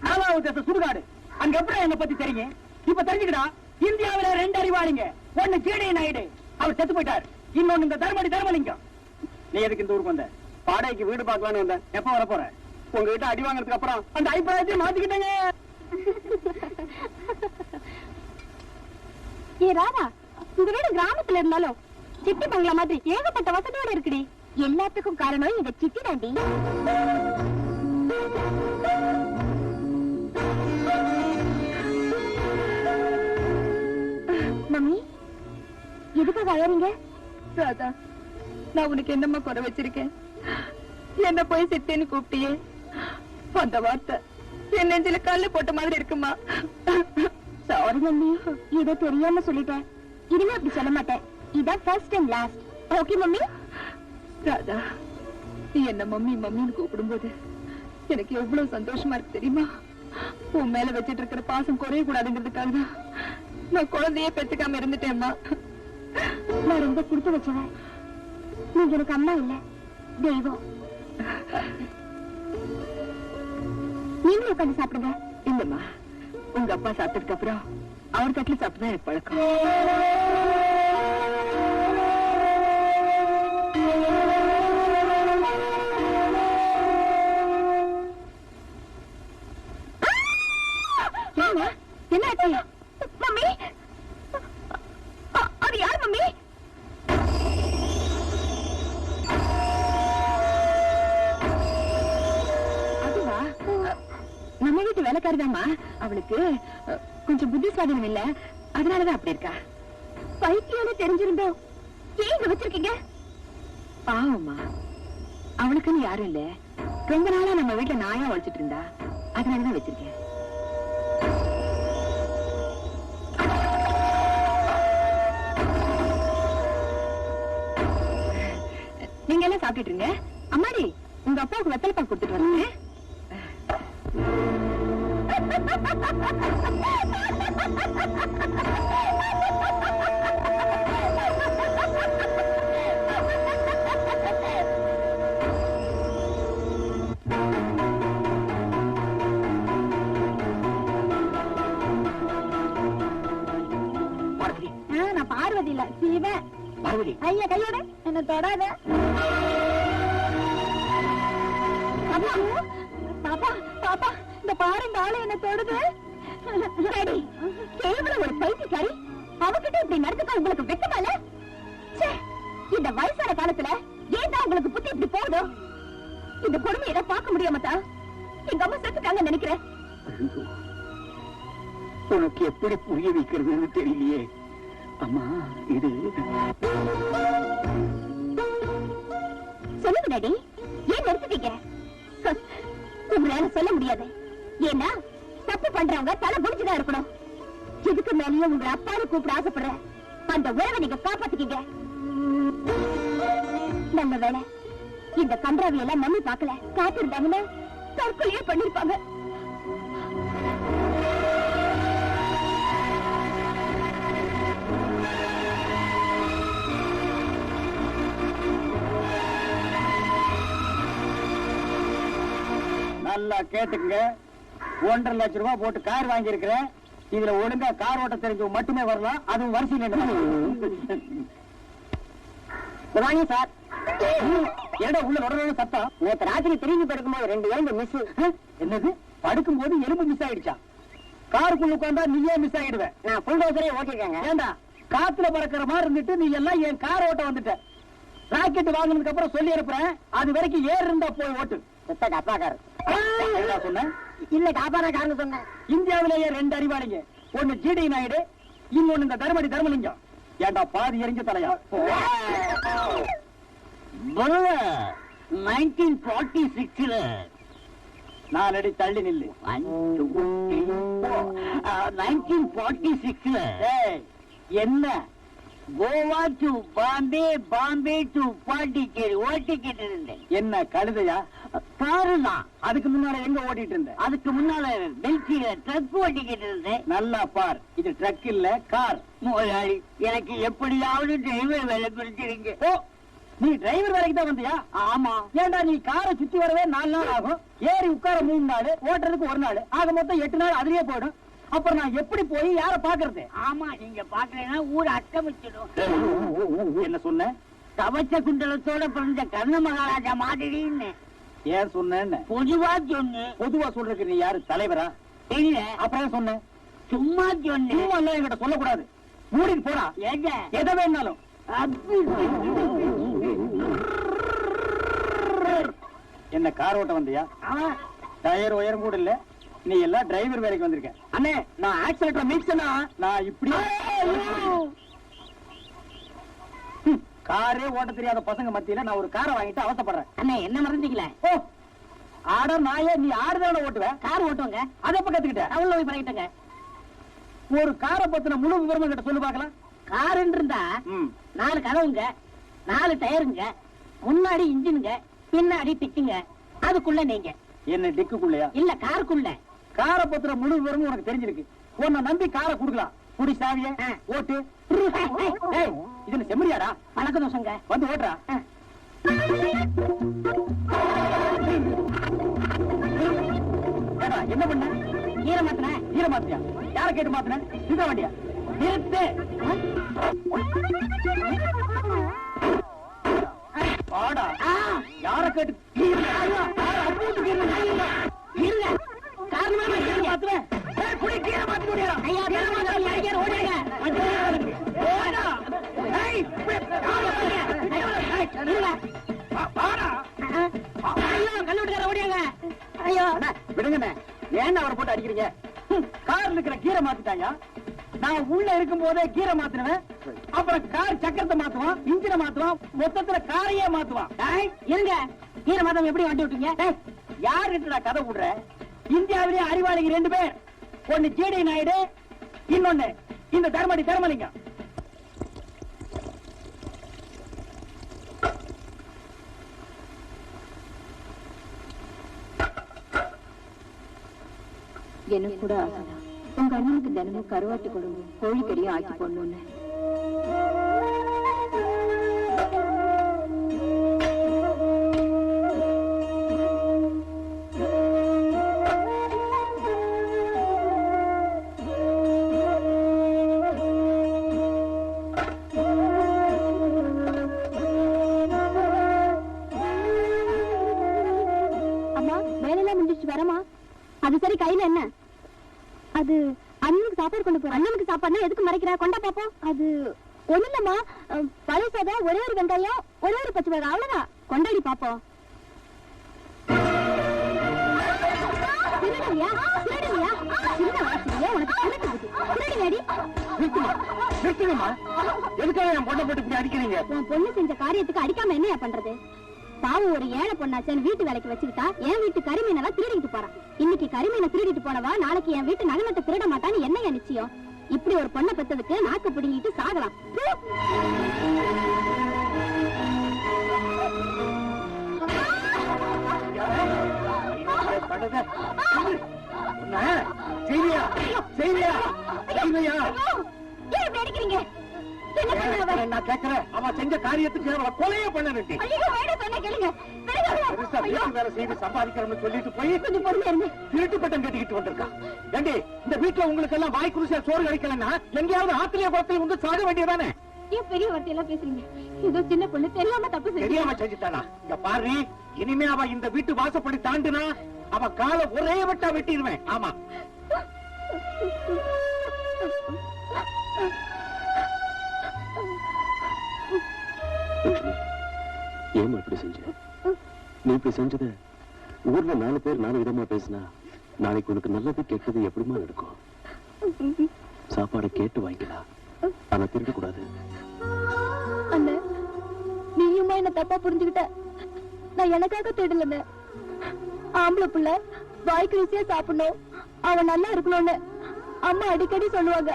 S3: 4வது திசை சுடுகாடு அங்க எப்படி என்ன பத்தி தெரியும் இப்ப தெரிஞ்சுக்கிட்டா இந்தியாவில 2 அறிவாளிங்க ஒண்ணு ஜேடி நாயுடு அவர் செத்து போயிட்டார் இன்னொன்னு இந்த தர்மடி தர்மலிங்கம் நீ எதுக்கு இந்த ஊருக்கு வந்த பாடைக்கு வீடு பார்க்கலான்னு வந்தேன் எப்ப வர போற உங்ககிட்ட அடி வாங்கினதுக்கு அப்புறம் அந்த அபிப்பிராயத்தை மாத்திக்கிட்டேங்க
S4: ஏ ராதா இந்த வீடு கிராமத்துல இருந்தாலும் சிட்டி பங்களா மாதிரி ஏகப்பட்ட வசதியோட இருக்குடி எல்லாத்துக்கும் காரணம் இந்த சிட்டி தாண்டி மம்மி எதுக்காக அழறீங்க ராதா நான் உனக்கு என்னம்மா குறை வச்சிருக்கேன் என்ன போய் சித்தேன்னு கூப்பிட்டியே அந்த வார்த்தை என் நெஞ்சில கல்லு போட்ட மாதிரி இருக்குமா சாரி மம்மி ஏதோ தெரியாம சொல்லிட்டேன் இனிமே அப்படி சொல்ல மாட்டேன் இதான் first and last okay mummy Radha நீ என்ன மம்மி மம்மின்னு கூப்பிடும்போது எனக்கு எவ்வளவு சந்தோஷமா இருக்கு தெரியுமா உன் மேல வச்சிட்டு இருக்கிற பாசம் குறைய கூடாதுங்கிறதுக்காக தான் நான் குழந்தையே பெத்துக்காம இருந்துட்டேம்மா நான் ரொம்ப கொடுத்து வச்சவன் நீங்க எனக்கு அம்மா இல்ல தெய்வம் நீங்களும் உட்காந்து சாப்பிடுங்க இல்லம்மா உங்க அப்பா சாப்பிட்டதுக்கு அப்புறம் அவர் தட்டுல சாப்பிட்டுதான் எனக்கு பழக்கம் என்ன ஆச்சு மம்மி அது யார் மம்மி அதுவா நம்ம வீட்டு வேலைக்காரிதாம்மா அவளுக்கு கொஞ்சம் புத்தி சுவாதனம் இல்ல அதனாலதான் அப்படி இருக்கா பைத்தியம் தெரிஞ்சிருந்தோம் ஏன் இங்க வச்சிருக்கீங்க பாவம்மா அவளுக்குன்னு யாரும் இல்ல ரொம்ப நாளா நம்ம வீட்டுல நாயா வளர்ச்சிட்டு இருந்தா அதனாலதான் வச்சிருக்கேன். நீங்க எல்லாம் சாப்பிட்டுட்டு இருங்க. அம்மாடி, உங்க அப்பாவுக்கு வெத்தலை பாக்கு கொடுத்துட்டு வரேன். நான் பார்வதி இல்ல, சிவன்.
S3: பார்வதி,
S4: ஐயா கையோட என்ன தொடாத. அம்மா, பாப்பா பாப்பா, இந்த பாரு, இந்த ஆளு என்ன தொடுது. சரி, கேவலம் ஒரு பைத்தியக்காரி, அவகிட்ட இப்படி நடந்துக்க உங்களுக்கு வெக்கமால? இந்த வயசான காலத்துல ஏன் தான் உங்களுக்கு புத்தி இப்படி போகுதோ? இந்த கொடுமையை பார்க்க முடியாமத்தா எங்க அம்மா செத்துட்டாங்க நினைக்கிறேன்.
S3: உனக்கு எப்படி புரிய வைக்கிறதுன்னு தெரியலையே. அம்மா, இது
S4: சொல்லுங்க டாடி, ஏன் நிறுத்திட்டீங்க? உங்களால சொல்ல முடியாது. ஏன்னா தப்பு பண்றவங்க தலை முடிச்சுதான் இருக்கணும். இதுக்கு மேலேயும் உங்களை அப்பான்னு கூப்பிட ஆசைப்படுற அந்த உறவை நீங்க காப்பாத்திக்கீங்க. நல்ல வேலை இந்த கன்றாவி எல்லாம் நம்பி பார்க்கல. காத்திருந்தாங்கன்னா தற்கொலையே பண்ணிருப்பாங்க.
S3: நல்லா கேட்டுக்குங்க. 1.5 லட்சம் ரூபாய் போட்டு கார் வாங்கி இருக்கிறேன். இதுல ஒழுங்கா கார் ஓட்ட தெரிஞ்சவங்க மட்டுமே வரலாம். அதுவும் வரிசையில் வாங்க சார். ஏடா உள்ள நுழைய சத்தம்? நேற்று ராத்திரி திரும்பி படுக்கும்போது 2 எலும்பு மிஸ். என்னது? படுக்கும்போது எலும்பு மிஸ் ஆயிடுச்சா? காருக்குள்ள உட்கார்ந்தா நீயே மிஸ் ஆயிடுவேன். நான் புல் டோசரே ஓட்டிருக்கேங்க. ஏண்டா காத்துல பறக்கிற மாதிரி இருந்துட்டு நீ எல்லாம் என் கார் ஓட்ட வந்துட்ட. ராக்கெட் வாங்கினதுக்கு அப்புறம் சொல்லி அனுப்புறேன். அது வரைக்கும் ஏர் இருந்தா போய் ஓட்டு. டாப்பாக்காரு சொன்ன இல்ல, டாப்பான காரணம் சொன்னேன். இந்தியாவிலேயே 2 அறிவாளிங்க. ஒண்ணு ஜிடி நாயுடு, இன்னொன்னு இந்த தர்மடி தர்மலிங்கம். ஏண்டா பாதி எரிஞ்ச தலையா? 1946 4 அடி தள்ளி நில்லு. 1946 என்ன கோவா டு பாம்பே, பாம்பே டு பாண்டிச்சேரி ஓட்டிக்கிட்டு இருந்தேன். என்ன கழுதையா? காருனா. அதுக்கு முன்னால எங்க ஓட்டிட்டு இருந்தேன்? அதுக்கு முன்னால பெல்சியில ட்ரக் ஓட்டிக்கிட்டு இருந்தேன். நல்லா பார், இது ட்ரக் இல்ல கார். முதலாளி, எனக்கு எப்படியாவது டிரைவர் வேலை பிடிச்சிருங்க. ஓ, நீ டிரைவர் வேலைக்கு தான் வந்தியா? ஆமா. ஏண்டா நீ காரை சுத்தி வரவே 4 நாள் ஆகும், ஏறி உட்கார 3 நாள், ஓட்டுறதுக்கு 1 நாள், ஆக மொத்தம் 8 நாள் அதுலயே போயிடும். அப்புறம் நான் எப்படி போய் யார பாக்குறது? ஆமா, நீங்க பாக்கலைன்னா ஊர் அட்டமிச்சிடும். என்ன சொன்ன? கவச்ச குண்டலத்தோட பிறந்த கர்ண மகாராஜா மாதிரின்னு. ஏன் சொன்ன? பொதுவா சொன்ன. பொதுவா சொல்றதுக்கு நீ யாரு, தலைவரா? இல்ல. அப்புறம் சொன்ன? சும்மா சொன்ன. சும்மா எல்லாம் என்கிட்ட சொல்லக்கூடாது. மூடிட்டு போடா. எதை வேணாலும். என்ன கார் ஓட்ட வந்தியா? டயர் உயரம் கூட இல்ல, நீ எல்லாம் டிரைவர் வேலைக்கு வந்திருக்க. அண்ணே, நான் ஆக்சிலேட்டர் மீட்சனா நான் இப்படி காரே ஓட்ட தெரியாத பசங்க மத்தியில நான் ஒரு காரை வாங்கிட்டு அவசப்படுறேன். அண்ணே, என்ன மறந்தீங்களே? ஓ, ஆட நாயே, நீ ஆடுதான ஓட்டுவேன்? கார் ஓட்டுவாங்க. அதை எப்ப கத்துக்கிட்ட? அவ்வளவு போய் பழகிட்டங்க. ஒரு காரை பத்தின முழு விவரம் கிட்ட சொல்லு பாக்கலாம். காருன்னு இருந்தா 4 கதவுங்க, 4 டயருங்க, முன்னாடி இன்ஜினுங்க, பின்னாடி டிக்குங்க, அதுக்குள்ள நீங்க. என்ன டிக்குக்குள்ளயா? இல்ல, காருக்குள்ள. காரை பத்திர முழு விவரமும் உனக்கு தெரிஞ்சிருக்கு. உன்னை நம்பி காரை குடுக்கலாம். குடி சாவிய ஓட்டு. இது செம்மறியாடா? பழக்க தோசங்க. வந்து ஓட்டுறா. என்ன பண்ண? ஈர மாத்தின. ஈர மாத்தியா? யார கேட்டு மாத்தின? இந்த வண்டியா? நிறுத்து. பாடா. யார கேட்டு? விடுங்க. ஏன் அவரை போட்டு அடிக்கிறீங்க? கார்ல இருக்கிற கீரை மாத்திட்டாங்க. நான் உள்ள இருக்கும் போதே கீரை மாத்தினுவேன். அப்புறம் கார் சக்கரத்தை மாத்துவான், இன்ஜினை மாத்துவான், மொத்தத்துல காரையே மாத்துவான். இருங்க, கீரை மாத்தம் எப்படி வண்டி விட்டீங்க? யாருடா கதை விடுற? இந்தியாவிலேயே அறிவாளிங்க 2 பேர். ஒன்னு ஜேடி நாயுடு, இன்னொன்னு இந்த தர்மடி தர்மலிங்கம்.
S4: எனக்கு கூட ஆசைதான் உங்க அண்ணனுக்கு தினமும் கருவாட்டு குழம்பு கோழிக்கறியும் ஆக்கி போடணும்னு. அம்மா வேலையெல்லாம் முடிஞ்சிச்சு வரமா? அது சரி, கையில என்ன? அது அண்ணனுக்கு சாப்பாடு கொண்டு போற. அண்ணனுக்கு சாப்பாடுனா எதுக்கு மறைக்கிற? கொண்டா பாப்போம். அது ஒண்ணு இல்லம்மா, பழைய சாதம், ஒரே ஒரு வெங்காயம், ஒரே ஒரு பச்சை மிளகாய், அவ்வளவுதான். கொண்டாடி பாப்போம். உன் பொண்ணு செஞ்ச காரியத்துக்கு அடிக்காம என்னையா பண்றது? பாவம், ஒரு ஏழை பொண்ணாச்சேன்னு வீட்டு வேலைக்கு வச்சுக்கிட்டா என் வீட்டு கரிமீனெல்லாம் திருடிட்டு போறான். இன்னைக்கு கரிமீனை திருடிட்டு போனவா நாளைக்கு என் வீட்டு நகனத்தை திருட மாட்டான்னு என்னையா நிச்சயம்? இப்படி ஒரு பொண்ணை பெத்ததுக்கு நாக்கு பிடிங்கிட்டு சாகலாம். அடிக்கிறீங்க?
S2: நான் கேட்கிறேன், அவன் செஞ்ச காரியத்துக்கு அவளை கொலையே பண்ண வேண்டி வேலை செய்து சம்பாதிக்கிறோம்னு சொல்லிட்டு போய் திருட்டு பட்டம் கட்டிக்கிட்டு வந்திருக்கான். ஏண்டி, இந்த வீட்டுல உங்களுக்கு எல்லாம் வாய் குருசியா சோறு கிடைக்கலன்னா எங்கேயாவது ஆத்திரிய குளத்தில் வந்து சாக வேண்டியதானே?
S4: ஏன் பெரிய வார்த்தையெல்லாம் பேசுறீங்க? ஏதோ சின்ன பொண்ணு தெரியாம தப்பு
S2: தெரியாம செஞ்சுட்டானா? இங்க பாரு, இனிமே அவ இந்த வீட்டு வாசப்படி தாண்டினா அவ காலை ஒரே வெட்டா வெட்டிடுவேன். ஆமா,
S1: ஏமா இப்படி செஞ்ச? நீ இப்படி செஞ்சத ஊர்ல 4 பேர் 4 விதமா பேசினா நாளைக்கு உனக்கு நல்லது கெட்டது எப்படிமா நடக்கும்? சாப்பாடு கேட்டு வாங்கிக்கலாம், ஆனா திருட கூடாது.
S4: அண்ணே, நீயுமா என்ன தப்பா புரிஞ்சுக்கிட்ட. நான் எனக்காக தேடல. ஆம்பளை புள்ள வாய்க்கு ருசியா சாப்பிடணும், அவன் நல்லா இருக்கணும்னு அம்மா அடிக்கடி சொல்லுவாங்க.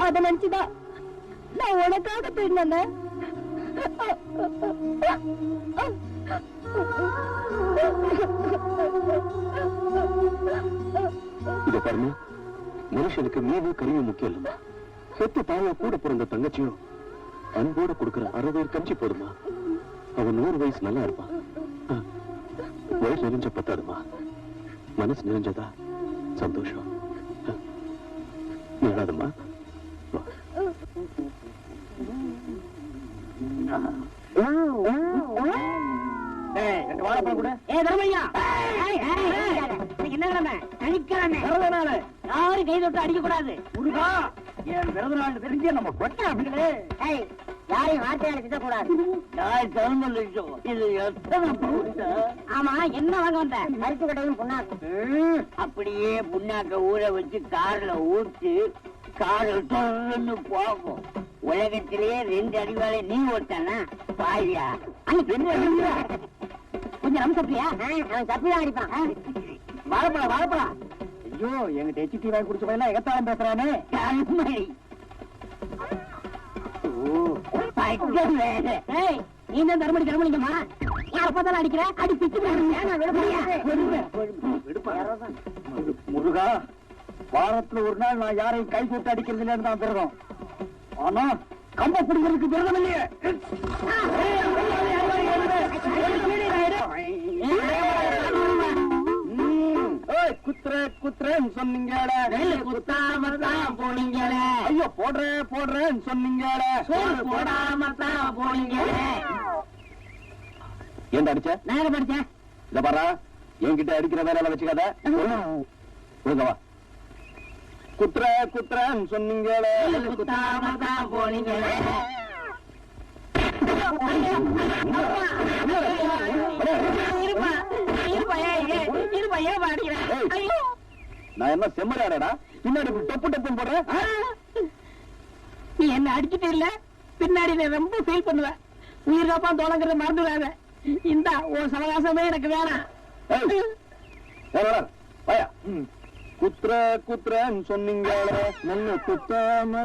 S4: அத நினைச்சுதான் நான் உனக்காக தேடினேன்.
S1: இத பாருங்க, மனுஷனுக்கு மீனும் கறியும் முக்கியம் இல்லம்மா. சொத்து தாய கூட பிறந்த தங்கச்சியும் அன்போட கொடுக்கிற 60 கஞ்சி போதுமா? அவன் 100 வயசு நல்லா இருப்பான். வயசு நிறைஞ்ச பத்தாதுமா, மனசு நிறைஞ்சதா சந்தோஷம். நீடாதம்மா.
S3: வாழைப்பழம் கூட. ஏ தர்மையா, என்ன கிழமை? சனிக்கிழமை பிறந்த நாள். யாரும் கை தொட்டு அடிக்க கூடாது. முருகா, என் பிறந்த நாள் தெரிஞ்சு நம்ம கொட்ட அப்படிங்களே. யாரையும் வார்த்தையால திட்டக்கூடாது. இது எத்தனை? ஆமா, என்ன வாங்க வந்த? மருத்து கடையும் புண்ணாக்கு. அப்படியே புண்ணாக்க ஊற வச்சு கார்ல ஊற்றி காரில் தொடர்ந்து போகும். உலகத்திலேயே 2 அடிவாளை நீ ஓட்டானா பாயா? கொஞ்சம் நம்ம சப்பியா? அவன் சப்பிதான் அடிப்பான். வாழைப்பழம் வாழைப்பழம். ஐயோ, எங்கிட்ட எச்டி வாங்கி குடிச்ச பையனா எகத்தாளம் பேசுறானே. நீ தான் தர்மடி தர்மலிங்கம்மா. அப்பதான் அடிக்கிற அடி பிச்சு முருகா. வாரத்துல ஒரு நாள் நான் யாரையும் கை கூட்டு அடிக்கிறது இல்லைன்னு தான் விரதம். ஆனா கம்ப பிடிக்கிறதுக்கு விரதம் இல்லையே. குத்துறேன்னு சொன்னீங்களே, குத்தாமத்தான் போனீங்களே. ஐயோ, போடுறேன்னு சொன்னீங்களே, போடாம தான் போனீங்களே.
S1: ஏன் அடிச்ச?
S3: நான் படிச்சேன்.
S1: இத பாரா, என்கிட்ட அடிக்கிற வேலை வச்சுக்காத. ஒழுங்கவா. குத்துறேன்னு சொன்னீங்களே,
S3: குத்தாம தான் போனீங்களே.
S1: நான் என்ன செம்மறியாடா பின்னாடி டொப்பு டப்புன்னு போடுறேன்?
S3: நீ என்ன அடிச்சுட்டு இல்ல, பின்னாடி நான் ரொம்ப ஃபீல் பண்ணுவேன். உயிர் காப்பா தோழங்கிறத மறந்துடாத. இந்த உன் சவகாசமே எனக்கு வேணாம்.
S2: வாயா. குத்துறன்னு சொன்னீங்களே நல்ல குத்தாம.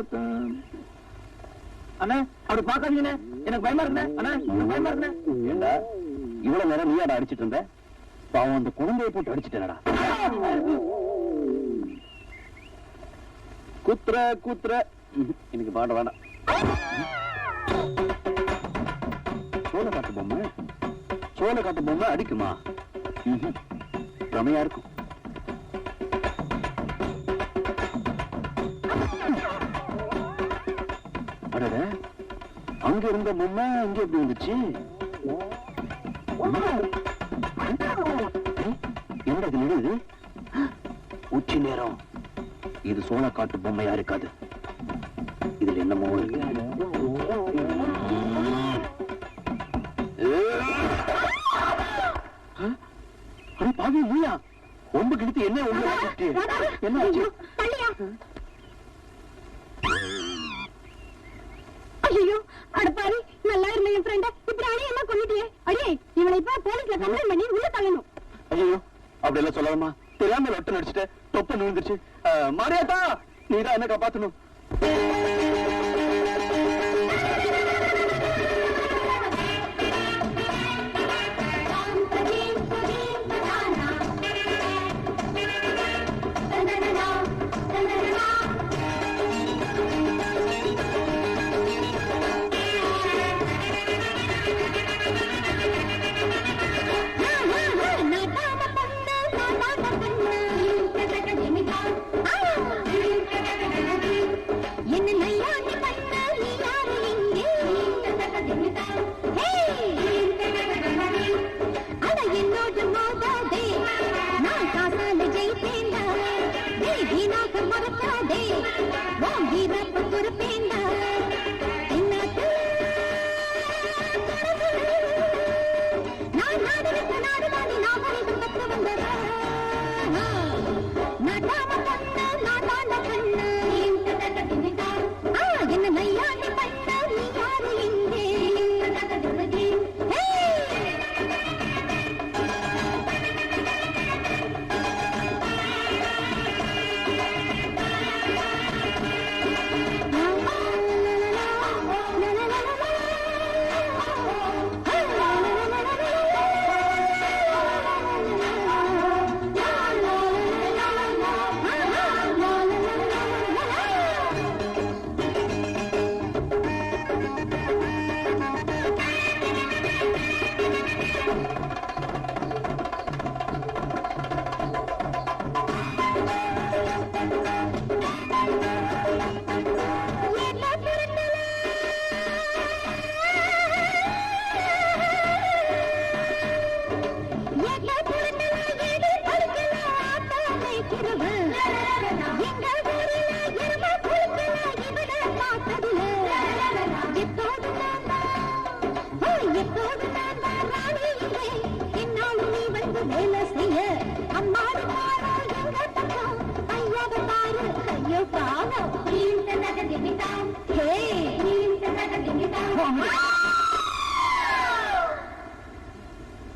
S3: அண்ணா அப்படி பாக்காதீங்கண்ணே, எனக்கு பயமா இருந்தேன். அண்ணா எனக்கு பயமா இருந்தேன்.
S2: ஏண்டா இவ்வளவு நேரம் நீயாடா அடிச்சிட்டு இருந்த? பாவம் அந்த குழந்தையை போட்டு அடிச்சிட்டேனடா. குத்துற எனக்கு பாட வேண்டாம். சோழ காட்டு பொம்மை அடிக்குமா? ரமையா இருக்கும். அடட, அங்க இருந்த பொம்மை அங்க எப்படி வந்துச்சு? என்னடா இது நடுது? உச்சி நேரம். இது சோழ காட்டு பொம்மையா இருக்காது. இதுல என்னமோ இருக்கு. அட பாவி, நீயா ஒம்பு கிழித்து என்ன உள்ள என்ன ஆச்சு?
S4: ஐயோ அடப்பாரி, நல்லா இருந்த என் ஃப்ரெண்ட இப்படி அணியமா கொண்டுட்டியே. அடியே, இவளை இப்ப போலீஸ்ல கம்ப்ளைண்ட் பண்ணி உள்ள தள்ளணும்.
S2: ஐயோ அப்படி எல்லாம் சொல்லாமா? தெரியாம லொட்டு நடிச்சுட்டு தொப்ப நுழுந்துருச்சு. மாரியாத்தா, நீதான் என்ன காப்பாத்தணும்.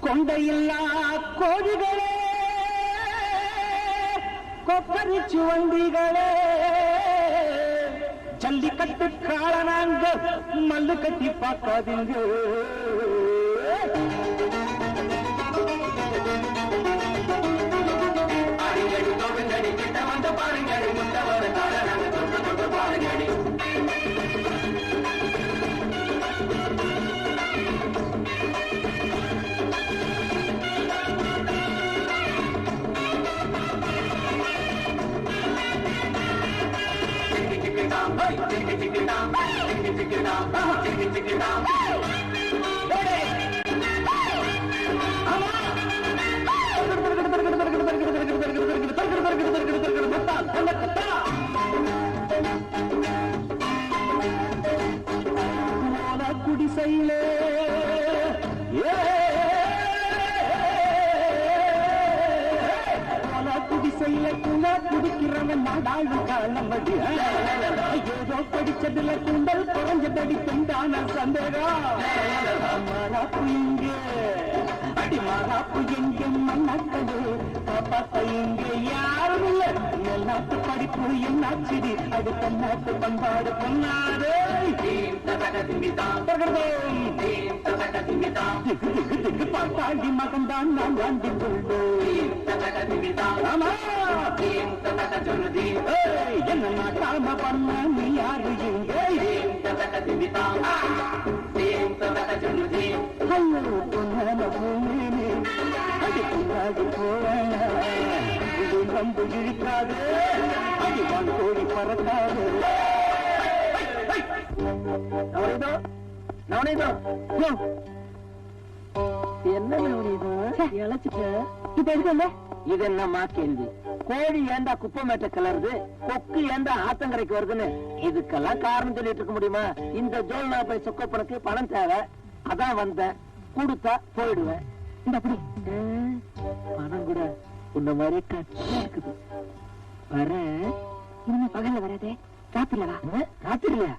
S3: கொண்டையில்லா கோழிகளே, கொப்பரிச்சு வண்டிகளே, ஜல்லிக்கட்டு காரணாங்க மல்லு கட்டி பார்க்காதீங்க. குடிசையிலே குடிசையில குண்டா குடிக்கிறவன் நாடாளு காலமடி. ஏதோ படிச்சதுல குண்டல் குறைஞ்சதடி துண்டான சந்தேகம். புளிங்க மாறாப்பு எங்க மண்ணாக்களே பாப்பா இங்க யாரும் இல்ல எல்லாத்து படிப்பு என்னாச்சுடி அது தன்னாட்டு பண்பாடு பொன்னாடு பாட்டாண்டி மகன்தான் நான் வாண்டி கொள்வோம் என்ன நாட்டாம பண்ண நீ யாரு இங்க ஐயோ பொன்னான பூமி அது பின்னாடி போவேன் இது வந்து இழுக்காது அது வான் கோழி பறக்காது என்ன இழைச்சிட்ட இப்ப எதுக்கு இது என்னம்மா கேள்வி கோழி ஏண்டா குப்பை மேட்ட கிளறுது கொக்கு ஏண்டா ஆத்தங்கரைக்கு வருதுன்னு இதுக்கெல்லாம் காரணம் சொல்லிட்டு இருக்க முடியுமா இந்த ஜோல்னா போய் சொக்கப்பனுக்கு பணம் தேவை அதான் வந்தேன் கொடுத்தா போயிடுவேன் இந்த அப்படி பணம் கூட உன்ன மாதிரி கட்சியா இருக்குது வர இனிமே பகல்ல வராதே ராத்திரில வா ராத்திரிலையா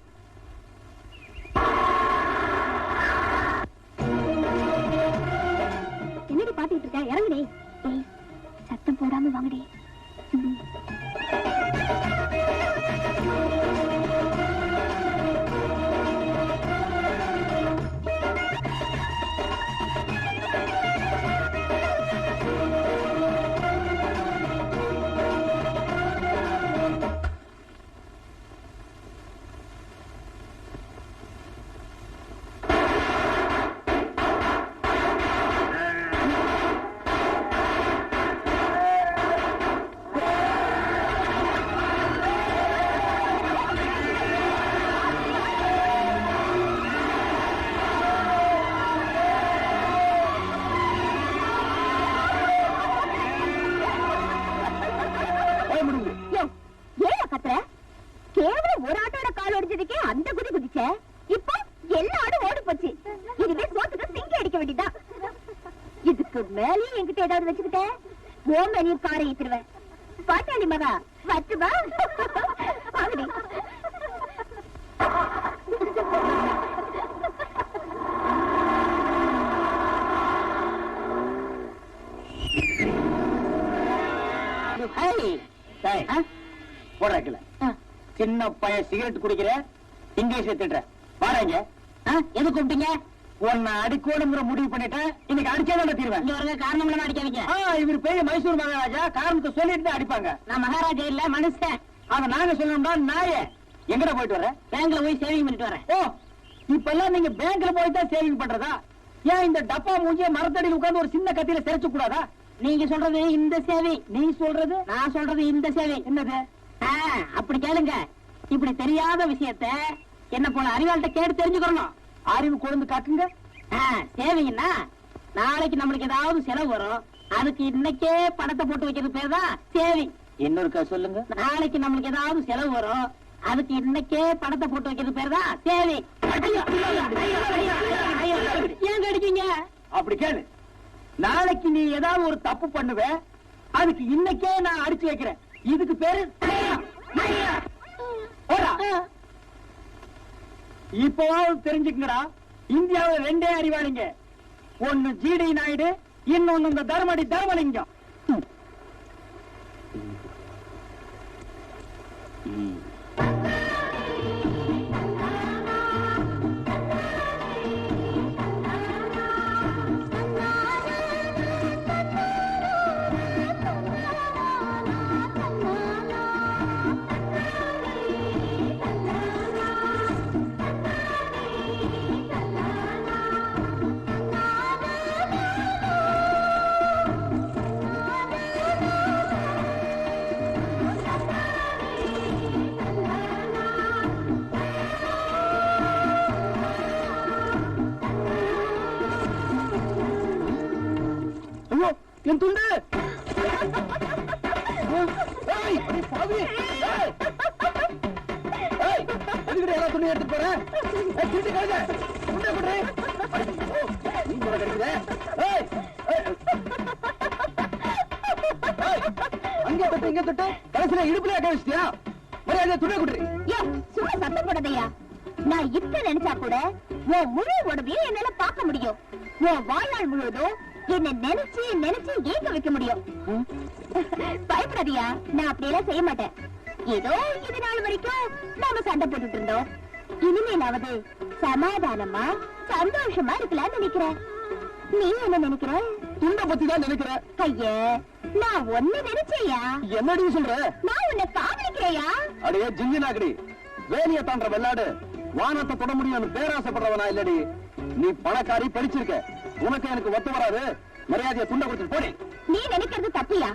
S4: என்னடி பாத்துக்கிட்டு இருக்க இறங்குடி சத்தம் போடாம வாங்கடி அந்த குதி குதிச்ச இப்போ எல்லா ஆடும் ஓடி போச்சு இதுவே சோத்துக்கு சிங்கி அடிக்க வேண்டியதான் இதுக்கு மேலேயும் என்கிட்ட ஏதாவது வச்சுக்கிட்ட ஓ மேலேயும் காரை ஏத்துருவேன் பாட்டாளி மகா வச்சுவா வாங்கடி
S3: போடுறல சின்ன பையன் சிகரெட் குடிக்கிற இங்கிலீஷ்ல திட்டுற பாருங்க எது கூப்பிட்டீங்க உன்னை அடிக்கோடுங்கிற முடிவு பண்ணிட்டேன் இன்னைக்கு அடிச்சே தீர்வேன் காரணம் அடிக்காதீங்க இவர் பெரிய மைசூர் மகாராஜா காரணத்தை சொல்லிட்டு தான் அடிப்பாங்க நான் மகாராஜா இல்ல மனுஷன் அத நாங்க சொல்லணும்னா நாயே எங்கட போயிட்டு வரேன் பேங்க்ல போய் சேவிங் பண்ணிட்டு வரேன் ஓ இப்ப எல்லாம் நீங்க பேங்க்ல போய் தான் சேவிங் பண்றதா ஏன் இந்த டப்பா மூஞ்சிய மரத்தடியில் உட்கார்ந்து ஒரு சின்ன கத்தியில சிரைச்சு கூடாதா நீங்க சொல்றது இந்த சேவை நீ சொல்றது நான் சொல்றது இந்த சேவை என்னது அப்படி கேளுங்க இப்படி தெரியாத விஷயத்த என்ன போல அறிவாள்கிட்ட கேட்டு தெரிஞ்சுக்கணும் அறிவு கொண்டு காக்குங்க சேவைங்கன்னா நாளைக்கு நம்மளுக்கு ஏதாவது செலவு வரும் அதுக்கு இன்னைக்கே பணத்தை போட்டு வைக்கிறது பேர் தான் சேவை இன்னொருக்கா சொல்லுங்க நாளைக்கு நம்மளுக்கு ஏதாவது செலவு வரும் அதுக்கு இன்னைக்கே பணத்தை போட்டு வைக்கிறது பேர் தான் சேவை ஏன் கிடைக்கீங்க அப்படி கேளு நாளைக்கு நீ ஏதாவது ஒரு தப்பு பண்ணுவ அதுக்கு இன்னைக்கே நான் அடிச்சு வைக்கிறேன் இதுக்கு பேரு இப்பவாவது தெரிஞ்சுக்கங்கடா இந்தியாவில் ரெண்டே அறிவாளிங்க ஒன்னு ஜிடி நாயுடு இன்னொன்னு இந்த தர்மடி தர்மலிங்கம் என் துண்டு எல்லா துணி எடுத்து போறேன் அங்கே தொட்டு இங்க தொட்டு கடைசியில இடுப்புல கழிச்சிட்டியா மரியாதை துணி குடுறி
S4: சும்மா சத்தம் போடாதையா நான் இப்ப நினைச்சா கூட உன் முழு உடம்பையும் என்னால பார்க்க முடியும் உன் வாழ்நாள் முழுவதும் என்ன நினைச்சு நினைச்சு ஏங்க வைக்க முடியும். பயப்படாதியா, நான் அப்படியெல்லாம் செய்ய மாட்டேன். ஏதோ இது நாள் வரைக்கும் நாம சண்டை போட்டுட்டு இருந்தோம். இனிமேலாவது சமாதானமா சந்தோஷமா இருக்கலாம்னு நினைக்கிறேன். நீ என்ன நினைக்கிற?
S2: துண்ட பத்தி தான் நினைக்கிற.
S4: ஐய, நான் ஒண்ணு நினைச்சேயா.
S2: என்னடி சொல்ற?
S4: நான் உன்னை காதலிக்கிறேயா?
S2: அடே ஜிஞ்சினாக்கடி, வேலிய தாண்ட வெள்ளாடு வானத்தை தொட முடியும் பேராசைப்படுறவனா இல்லடி. நீ பணக்காரி, படிச்சிருக்க, உனக்கு எனக்கு ஒத்து வராது. மரியாதையை துண்ட கொடுத்து போடி.
S4: நீ நினைக்கிறது தப்பியா?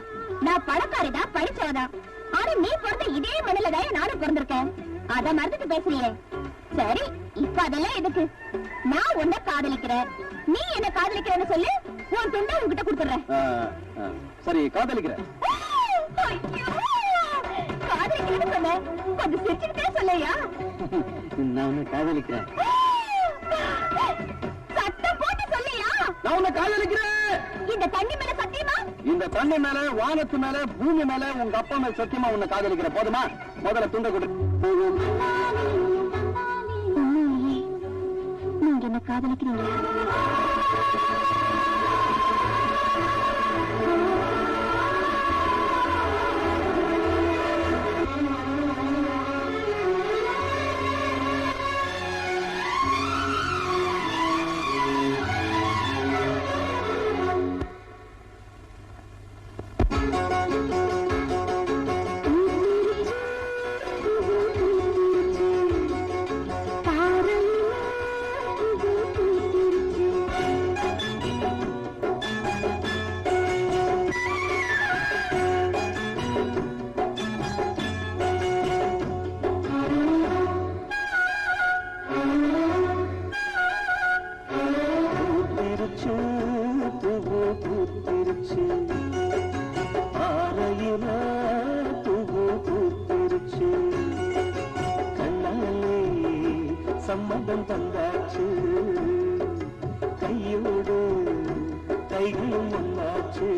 S4: நான் பணக்காரிதான், படிச்சவதான். ஆனா நீ பிறந்த இதே மண்ணிலதான் நானும் பிறந்திருக்கேன். அத மறந்துட்டு பேசுறியே. சரி, இப்ப அதெல்லாம் எதுக்கு? நான் உன்னை காதலிக்கிறேன், நீ என்ன காதலிக்கிறேன்னு சொல்லு. உன் துண்டை உன்கிட்ட கொடுத்துறேன்.
S2: சரி, காதலிக்கிறேன்.
S4: காதலிக்கிறேன்னு சொன்ன, கொஞ்சம் சிரிச்சுக்கிட்டே சொல்லையா?
S2: நான் உன்னை காதலிக்கிறேன்.
S4: சத்தம் போட்டு சொல்லையா?
S2: நான் உன்னை காதலிக்கிறேன்.
S4: இந்த தண்ணி மேல சத்தியமா?
S2: இந்த தண்ணி மேல, வானத்து மேல, பூமி மேல, உங்க அப்பா மேல சத்தியமா உன்னை காதலிக்கிறேன். போதுமா? முதல்ல துண்டை கொடு.
S4: நீங்க என்ன காதலிக்கிறீங்களா?
S2: சம்மதம் தந்தாச்சு, கையோடு கைகளும் ஒன்னாச்சு.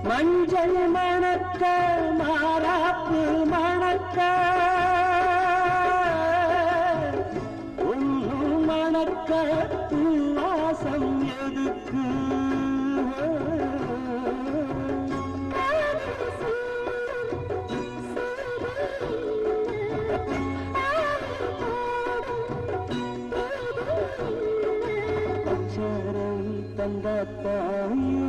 S2: மஞ்சள் மணக்க, மாறாப்பு மணக்க, ஒன்று மணக்க, வாசம் எதுக்கு? அச்சாரம் தந்தாத்தாயும்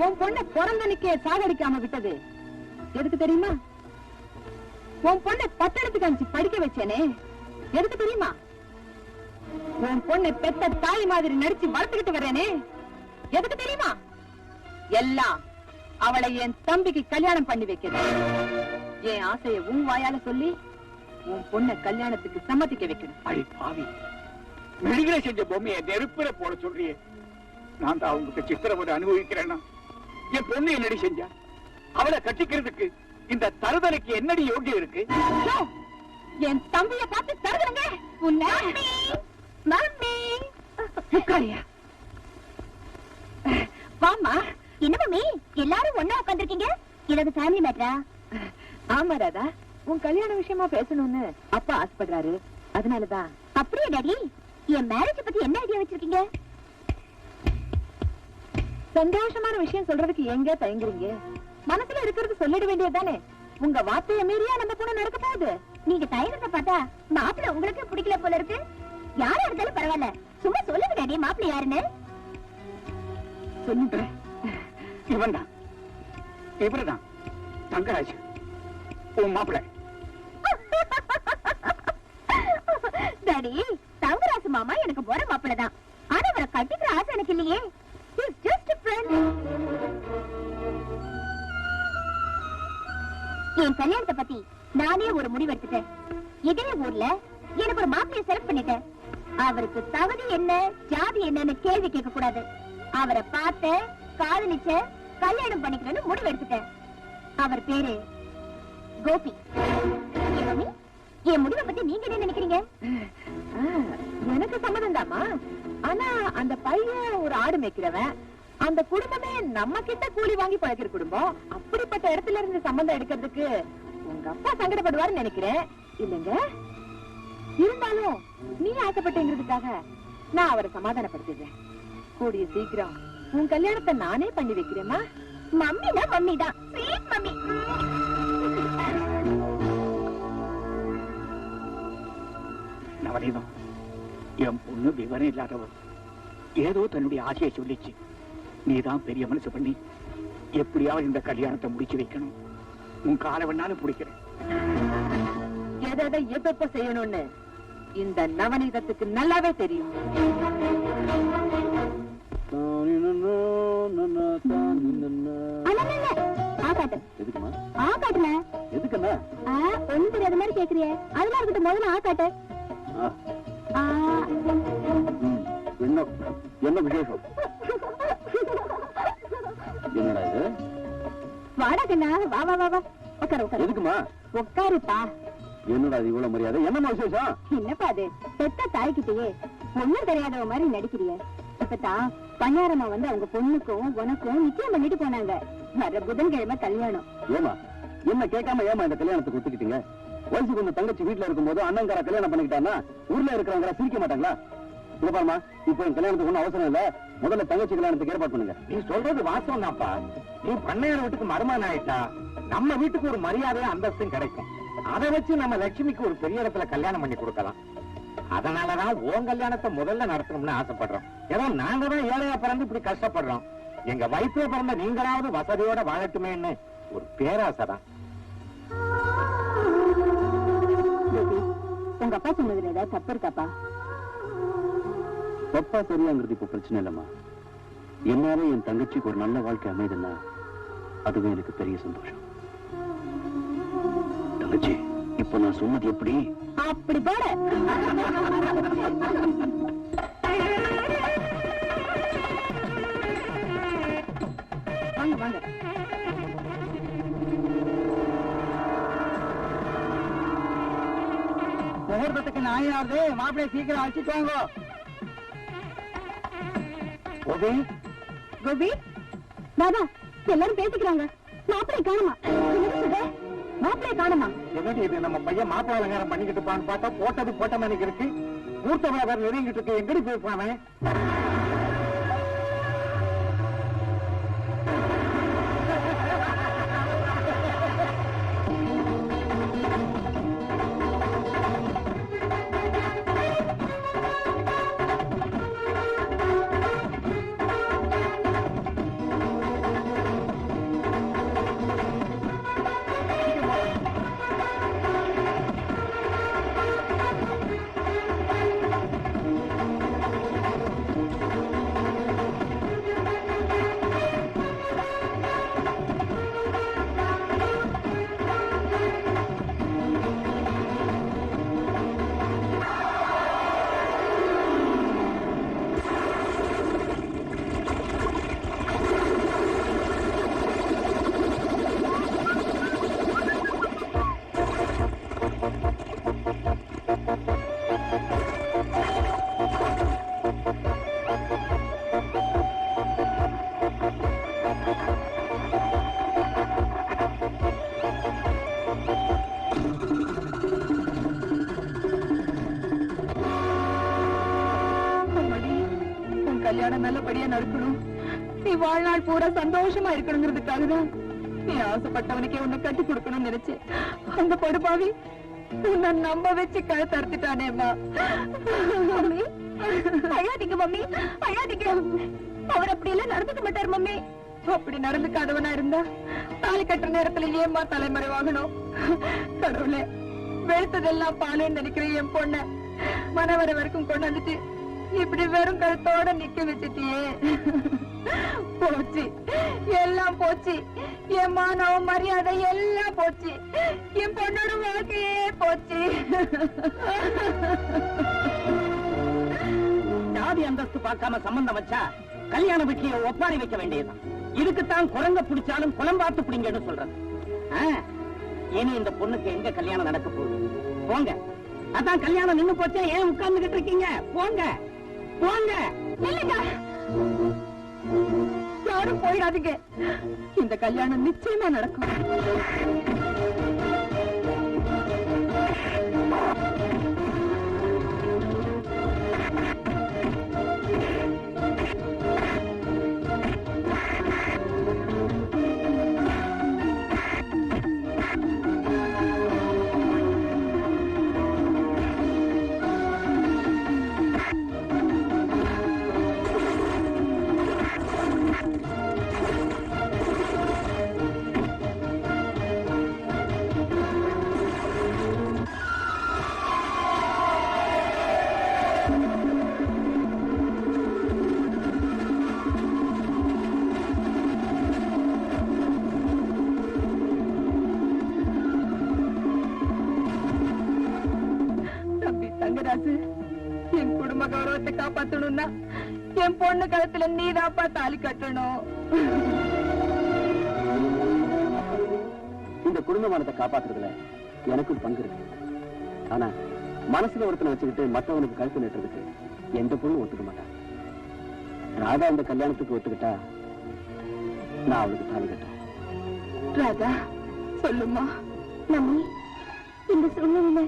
S4: உன் பொண்ணை பிறந்தனுக்கே சாகடிக்காம விட்டது எதுக்கு தெரியுமா? உன் பொண்ணை பட்டணத்துக்கு அனுப்பிச்சு படிக்க வச்சேனே எதுக்கு தெரியுமா? உன் பொண்ணை பெத்த தாய் மாதிரி நடிச்சு வளர்த்துக்கிட்டு வரேனே எதுக்கு தெரியுமா? எல்லாம் அவளை என் தம்பிக்கு கல்யாணம் பண்ணி வைக்கிறது. என் ஆசையை உன் வாயால சொல்லி உன் பொண்ணை கல்யாணத்துக்கு சம்மதிக்க வைக்கணும்.
S1: அடி பாவி, மெழுகில செஞ்ச பொம்மையை நெருப்புல போட சொல்றியே, நான் தான் அவங்களுக்கு சித்திரவதை அனுபவிக்கிறேன்னா என் பொண்ணு என்னடி செஞ்சா? அவளை கட்டிக்கிறதுக்கு இந்த தருதலைக்கு என்னடி யோகியம் இருக்கு?
S4: என் தம்பிய பார்த்து தருதலங்க உன்னை. வாமா.
S6: என்ன மம்மி எல்லாரும் ஒண்ணா உட்கார்ந்திருக்கீங்க? ஏதாவது ஃபேமிலி மேட்டரா?
S4: ஆமா ராதா, உன் கல்யாண விஷயமா பேசணும்னு அப்பா ஆசைப்படுறாரு, அதனாலதான்.
S6: அப்படியே டாடி, என் மேரேஜ் பத்தி என்ன ஐடியா வச்சிருக்கீங்க?
S4: சந்தோஷமான விஷயம் சொல்றதுக்கு எங்க தயங்குறீங்க? மனசுல இருக்கிறது சொல்லிட வேண்டியதுதானே. உங்க வார்த்தைய மீறியா நம்ம பொண்ணு நடக்க போகுது.
S6: நீங்க தயங்கத்தை பார்த்தா மாப்பிள்ள உங்களுக்கு பிடிக்கல போல இருக்கு. யாரா இருந்தாலும் பரவாயில்ல, சும்மா சொல்லுங்க டாடி மாப்பிள்ள யாருன்னு.
S1: சொல்லுறேன், இவன் தான், இவருதான் தங்கராஜ், உன் மாப்பிள்ள.
S6: டாடி, தங்கராஜ் மாமா எனக்கு போற மாப்பிள்ள தான். ஆனா அவரை கட்டிக்கிற ஆசை எனக்கு இல்லையே. He's just a friend. என் கல்யாணத்தை பத்தி நானே ஒரு முடிவு எடுத்துட்டேன். இதே ஊர்ல எனக்கு ஒரு மாப்பிளைய செலக்ட் பண்ணிட்டேன். அவருக்கு தகுதி என்ன, ஜாதி என்னன்னு கேள்வி கேட்க கூடாது. அவரை பார்த்த, காதலிச்ச, கல்யாணம் பண்ணிக்கிறேன்னு முடிவு எடுத்துட்டேன். அவர் பேரு கோபி. என் முடிவை பத்தி நீங்க என்ன நினைக்கிறீங்க?
S4: எனக்கு சம்மதம் தாமா. ஆனா அந்த பையன் ஒரு ஆடு மேய்க்கிறவன், அந்த குடும்பமே நம்ம கிட்ட கூலி வாங்கி பழக்கிற குடும்பம். அப்படிப்பட்ட இடத்துல இருந்து சம்பந்தம் எடுக்கிறதுக்கு உங்க அப்பா சங்கடப்படுவாருன்னு நினைக்கிறேன். இல்லங்க, இருந்தாலும் நீ ஆசைப்பட்டேங்கிறதுக்காக நான் அவரை சமாதானப்படுத்திடுறேன். கூடிய சீக்கிரம் உன் கல்யாணத்தை நானே பண்ணி வைக்கிறேமா.
S6: மம்மினா மம்மி தான், ஸ்வீட் மம்மி.
S1: நவநீதம், என் பொண்ணு விவரம் இல்லாதவர். ஏதோ தன்னுடைய ஆசையை சொல்லிச்சு. நீதான் பெரிய மனசு பண்ணி எப்படியாவது இந்த கல்யாணத்தை முடிச்சு வைக்கணும். உன் காலை வேணாலும் பிடிக்கிறேன்.
S4: எதை எப்ப செய்யணும்னு இந்த நவநீதத்துக்கு நல்லாவே தெரியும்.
S6: ஆகாட்டுல
S2: எதுக்குன்னா
S6: ஒண்ணு தெரியாத மாதிரி கேக்குறிய. அதெல்லாம் இருக்கட்டும், முதல்ல ஆகாட்டு.
S2: என்ன விசேஷம்? என்னடா இது?
S6: வாடா கண்ணா, வா வா வா வா, உட்காரு உட்காரு.
S2: எதுக்குமா?
S6: உட்காருப்பா.
S2: என்னடா இது இவ்வளவு மரியாதை? என்னமா விசேஷம்?
S6: என்னப்பா அது, பெத்த தாய்கிட்டயே பொண்ணு தெரியாதவ மாதிரி நடிக்கிறிய. இப்பதான் பணியாரமா வந்து அவங்க பொண்ணுக்கும் உனக்கும் நிச்சயம் பண்ணிட்டு போனாங்க. வர புதன்கிழமை கல்யாணம்.
S2: ஏமா என்ன கேட்காம ஏமா இந்த கல்யாணத்துக்கு ஒத்துக்கிட்டீங்க? வயசு கொஞ்சம் தங்கச்சி வீட்டுல இருக்கும்போது அண்ணங்கார கல்யாணம் பண்ணிக்கிட்டான்னா ஊர்ல இருக்கிறவங்க சிரிக்க மாட்டாங்களா? இங்க பாருமா, இப்போ என் கல்யாணத்துக்கு ஒன்னும் அவசரம் இல்ல. முதல்ல தங்கச்சி கல்யாணத்துக்கு ஏற்பாடு பண்ணுங்க.
S1: நீ சொல்றது வாஸ்தவம் தான்ப்பா. நீ பண்ணையார வீட்டுக்கு மருமகன் ஆயிட்டா
S3: நம்ம வீட்டுக்கு ஒரு மரியாதையும் அந்தஸ்தும் கிடைக்கும். அதை வச்சு நம்ம லட்சுமிக்கு ஒரு பெரிய இடத்துல கல்யாணம் பண்ணி கொடுக்கலாம். அதனாலதான் உன் கல்யாணத்தை முதல்ல நடத்தணும்னு ஆசைப்படுறோம். ஏதோ நாங்க தான் ஏழையா பிறந்து இப்படி கஷ்டப்படுறோம். எங்க வயிற்றுல பிறந்த நீங்களாவது வசதியோட வாழட்டுமேன்னு ஒரு பேராசைதான்.
S4: உங்க அப்பா சொன்னதுல ஏதாவது தப்பு இருக்காப்பா?
S1: தப்பா சரியாங்கிறது இப்ப பிரச்சனை இல்லம்மா. என்னால என் தங்கச்சிக்கு ஒரு நல்ல வாழ்க்கை அமைதுன்னா அதுவே எனக்கு பெரிய சந்தோஷம். தங்கச்சி, இப்ப நான் சொன்னது எப்படி?
S4: அப்படி போட வாங்க வாங்க.
S3: முகூர்த்தத்துக்கு நாயாவது மாப்பிள்ளை சீக்கிரம் அழைச்சிட்டு வாங்க. கோபி,
S4: கோபி, பாபா, எல்லாரும் பேசிக்கிறாங்க. மாப்பிள்ளை காணுமா? மாப்பிள்ளை காணுமா?
S3: என்னடி இது, நம்ம பையன் மாப்பிள்ளை அலங்காரம் பண்ணிக்கிட்டு இருப்பான்னு பார்த்தா போட்டது போட்ட மாதிரி இருக்கு. மூர்த்த வேற நெருங்கிட்டு இருக்கு. எங்கடி போயிருப்பானே?
S4: கல்யாணம் நல்லபடியா நடக்கணும். நீ வாழ்நாள் பூரா சந்தோஷமா இருக்கணுங்கிறதுக்காக தான் நீ ஆசைப்பட்டவனுக்கே உன்னை கட்டி கொடுக்கணும்னு நினைச்சேன். அந்த படுபாவி உன்னை நம்ப வச்சு கழுத்து அறுத்துட்டானேம்மா. அழாதீங்க மம்மி, அழாதீங்க. அவர் அப்படி எல்லாம் நடந்துக்க மாட்டார் மம்மி. அப்படி நடந்துக்காதவனா இருந்தா தாலி கட்டுற நேரத்துல ஏம்மா தலைமறைவாகணும்? கடவுளே, வெளுத்ததெல்லாம் பாலுன்னு நினைக்கிற என் பொண்ண மனவர வரைக்கும் கொண்டு வந்துட்டு இப்படி வெறும் கழுத்தோட நிக்க வச்சுட்டியே. போச்சு, எல்லாம் போச்சு. என் மானம் மரியாதை எல்லாம் போச்சு. என் பொண்ணோட வாழ்க்கையே போச்சு.
S5: ஜாதி அந்தஸ்து பார்க்காம சம்பந்தம் வச்சா கல்யாண வீட்லயே ஒப்பாரி வைக்க வேண்டியதுதான். இதுக்குத்தான் குரங்க பிடிச்சாலும் குளம்பாத்து பிடிங்கன்னு சொல்றது. இனி இந்த பொண்ணுக்கு எங்க கல்யாணம் நடக்க போகுது? போங்க. அதான் கல்யாணம் நின்னு போச்சே, ஏன் உட்கார்ந்துகிட்டு இருக்கீங்க? போங்க போங்க.
S4: இல்லைங்க, யாரும் போயிடாதீங்க. இந்த கல்யாணம் நிச்சயமா நடக்கும். என் குடும்ப கௌரவத்தை காப்பாத்தணும்னா என் பொண்ணு கழுத்துல நீதாப்பா தாலி கட்டணும்.
S1: இந்த குடும்பமானத்தை காப்பாத்துறதுல எனக்கும் பங்கு இருக்கு. ஆனா மனசுல ஒருத்தனை வச்சுக்கிட்டு மற்றவனுக்கு கழுத்து நட்டுறதுக்கு எந்த பொண்ணு ஒத்துக்க மாட்டான். ராதா இந்த கல்யாணத்துக்கு ஒத்துக்கிட்டா நான் அவளுக்கு தாலி கட்டேன்.
S4: ராதா, சொல்லுமா. மம்மி, இந்த சூழ்நிலையில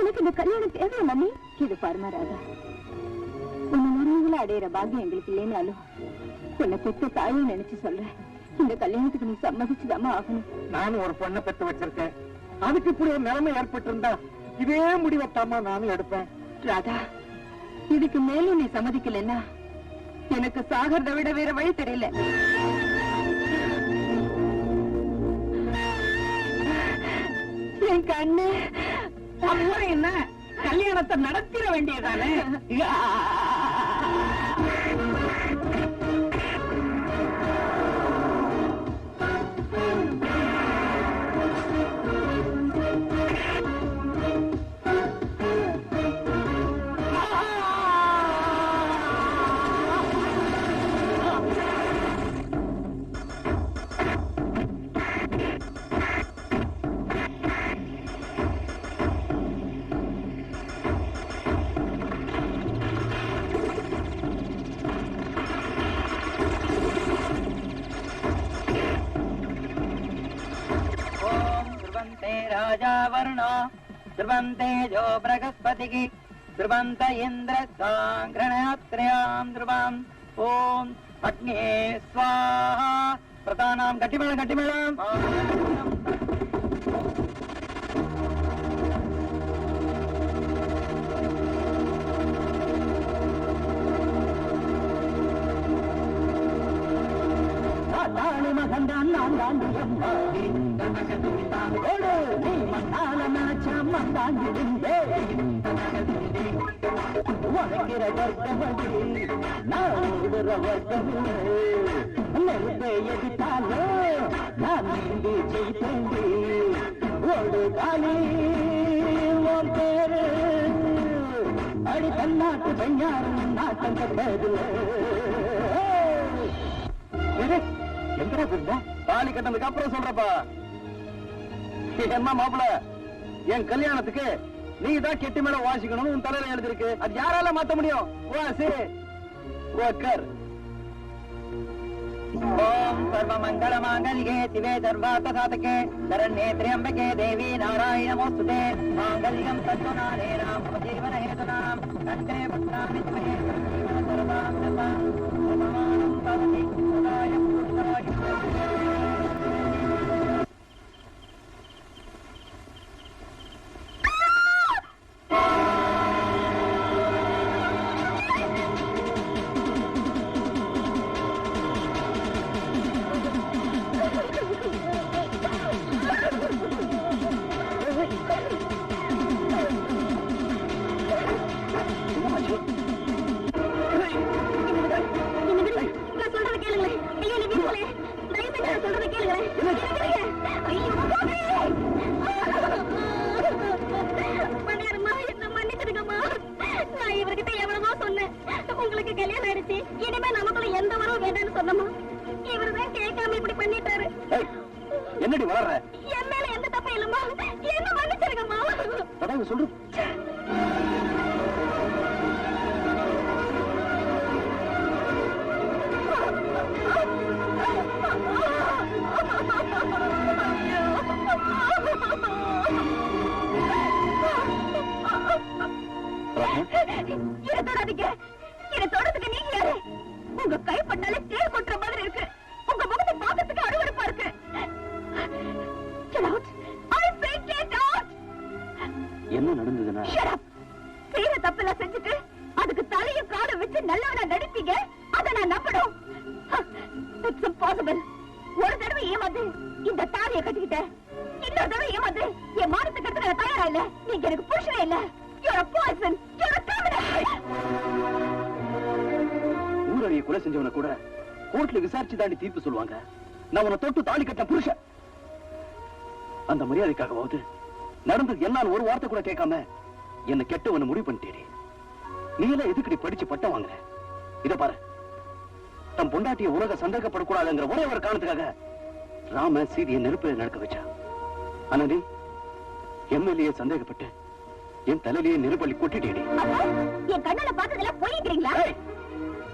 S4: எனக்கு இந்த கல்யாணம் தேவை மம்மி. இது பாருமா ராதா, உன்னை முருகளை அடையிற பாக்கியம் எங்களுக்கு இல்லைனாலும் உன்னை பெற்ற தாயை நினைச்சு சொல்றேன். இந்த கல்யாணத்துக்கு நீ சம்மதிச்சுதாமா ஆகணும்.
S1: நானும் ஒரு பொண்ணை பெற்று வச்சிருக்கேன். அதுக்கு இப்படி ஒரு நிலைமை ஏற்பட்டு இருந்தா இதே முடிவத்தாமா நானும் எடுப்பேன்.
S4: ராதா, இதுக்கு மேலும் நீ சம்மதிக்கலன்னா எனக்கு சாகறத விட வேற வழி தெரியல. என் கண்ணு.
S5: அப்புறம் என்ன, கல்யாணத்தை நடத்திட வேண்டியதானே? राजा वर्णो ध्रुवन्ते जो बृहस्पतिः ध्रुवन्त इन्द्र साङ्ग्रहत्रयाम् ध्रुवम् ॐ अग्ने स्वाहा प्रधानाम् गट्टिमेळम् தாளி மகந்தான் நான் தாண்டி நீ மண்ணால நினைச்சா மந்தாண்டிருந்தே உழைக்கிற வர்க்கமடி நான் ஓடுற வர்க்கமில்லை நெருப்பை எதிர்த்தாலோ நான் நீந்தி ஜெயித்தேண்டி ஓடு காலி உன் பேரு அடி தன்னாட்டு பெண்ணாரும் நாட்டம் கட்டதில்லை. எங்கடா போயிருந்த?
S2: தாலி கட்டதுக்கு அப்புறம் சொல்றப்பா. என்ன மாப்பிள, என் கல்யாணத்துக்கு நீ தான் கெட்டி மேல வாசிக்கணும்னு உன் தலையில எழுதிருக்கு. அது யாரால மாத்த முடியும்? வாசி உட்கார்.
S5: ओम सर्वमंगल मांगल्ये शिवे सर्वार्थ साधके शरण्ये त्र्यंबके देवी नारायण नमोस्तुते मांगल्यं तत्त्वनानेन मम जीवन हेतुनां कंठे पुत्रामि त्वये जीवन सर्वां सर्वां समानं भवति सदाय पुरुषाय.
S6: உங்களுக்கு கல்யாணம் ஆயிடுச்சு, இனிமே நமக்குள்ள எந்த வரவும் வேண்டாம்னு சொன்னோமா, இவருதான் கேட்காம இப்படி பண்ணிட்டாரு.
S2: என்னடி வளர்ற?
S6: என் மேல எந்த தப்பும் இல்லம்மா, என்ன மன்னிச்சிருங்கம்மா.
S2: அதான் சொல்லு.
S6: இதை தொடாதீங்க. இதை தொடறதுக்கு நீங்க யாரு? உங்க கைப்பட்டாலே தேர் கொட்டுற மாதிரி இருக்கு. உங்க முகத்தை பார்க்கறதுக்கு அருவருப்பா இருக்கு. Get out. I say get out.
S2: என்ன நடந்ததுன்னா?
S6: Shut up. செய்யற தப்பெல்லாம் செஞ்சுட்டு அதுக்கு தலையும் காலை வச்சு நல்லவனா நடிப்பீங்க. அதை நான் நம்பணும். It's impossible. ஒரு தடவை ஏமாந்து இந்த தாலியை கட்டிக்கிட்டேன். இன்னொரு தடவை ஏமாந்து என் மானத்துக்கு எடுத்து நான் தயாரா இல்ல. நீங்க எனக்கு புருஷனே இல்ல. You're a poison. You're a criminal.
S2: ஊரடிய கொலை செஞ்சவன கூட கோர்ட்ல விசாரிச்சு தாண்டி தீர்ப்பு சொல்லுவாங்க. நான் உன்னை தொட்டு தாலி கட்ட புருஷன். அந்த மரியாதைக்காகவாவது நடந்தது எல்லாம் ஒரு வார்த்தை கூட கேட்காம என்ன கெட்டவன முடிவு பண்ணிட்டேடி. நீ எல்லாம் எதுக்கடி படிச்சு பட்டம் வாங்குற? இத பாரு, தம் பொண்டாட்டிய உலக சந்தேகப்படக்கூடாதுங்கிற ஒரே ஒரு காரணத்துக்காக ராம சீதையை நெருப்பில நடக்க வச்சா. ஆனா நீ எம்எல்ஏ சந்தேகப்பட்டு என் தலையிலேயே நெருப்பள்ளி கொட்டிட்டேடி.
S6: என் கண்ணால பார்த்ததெல்லாம் பொய்ங்கிறீங்களா?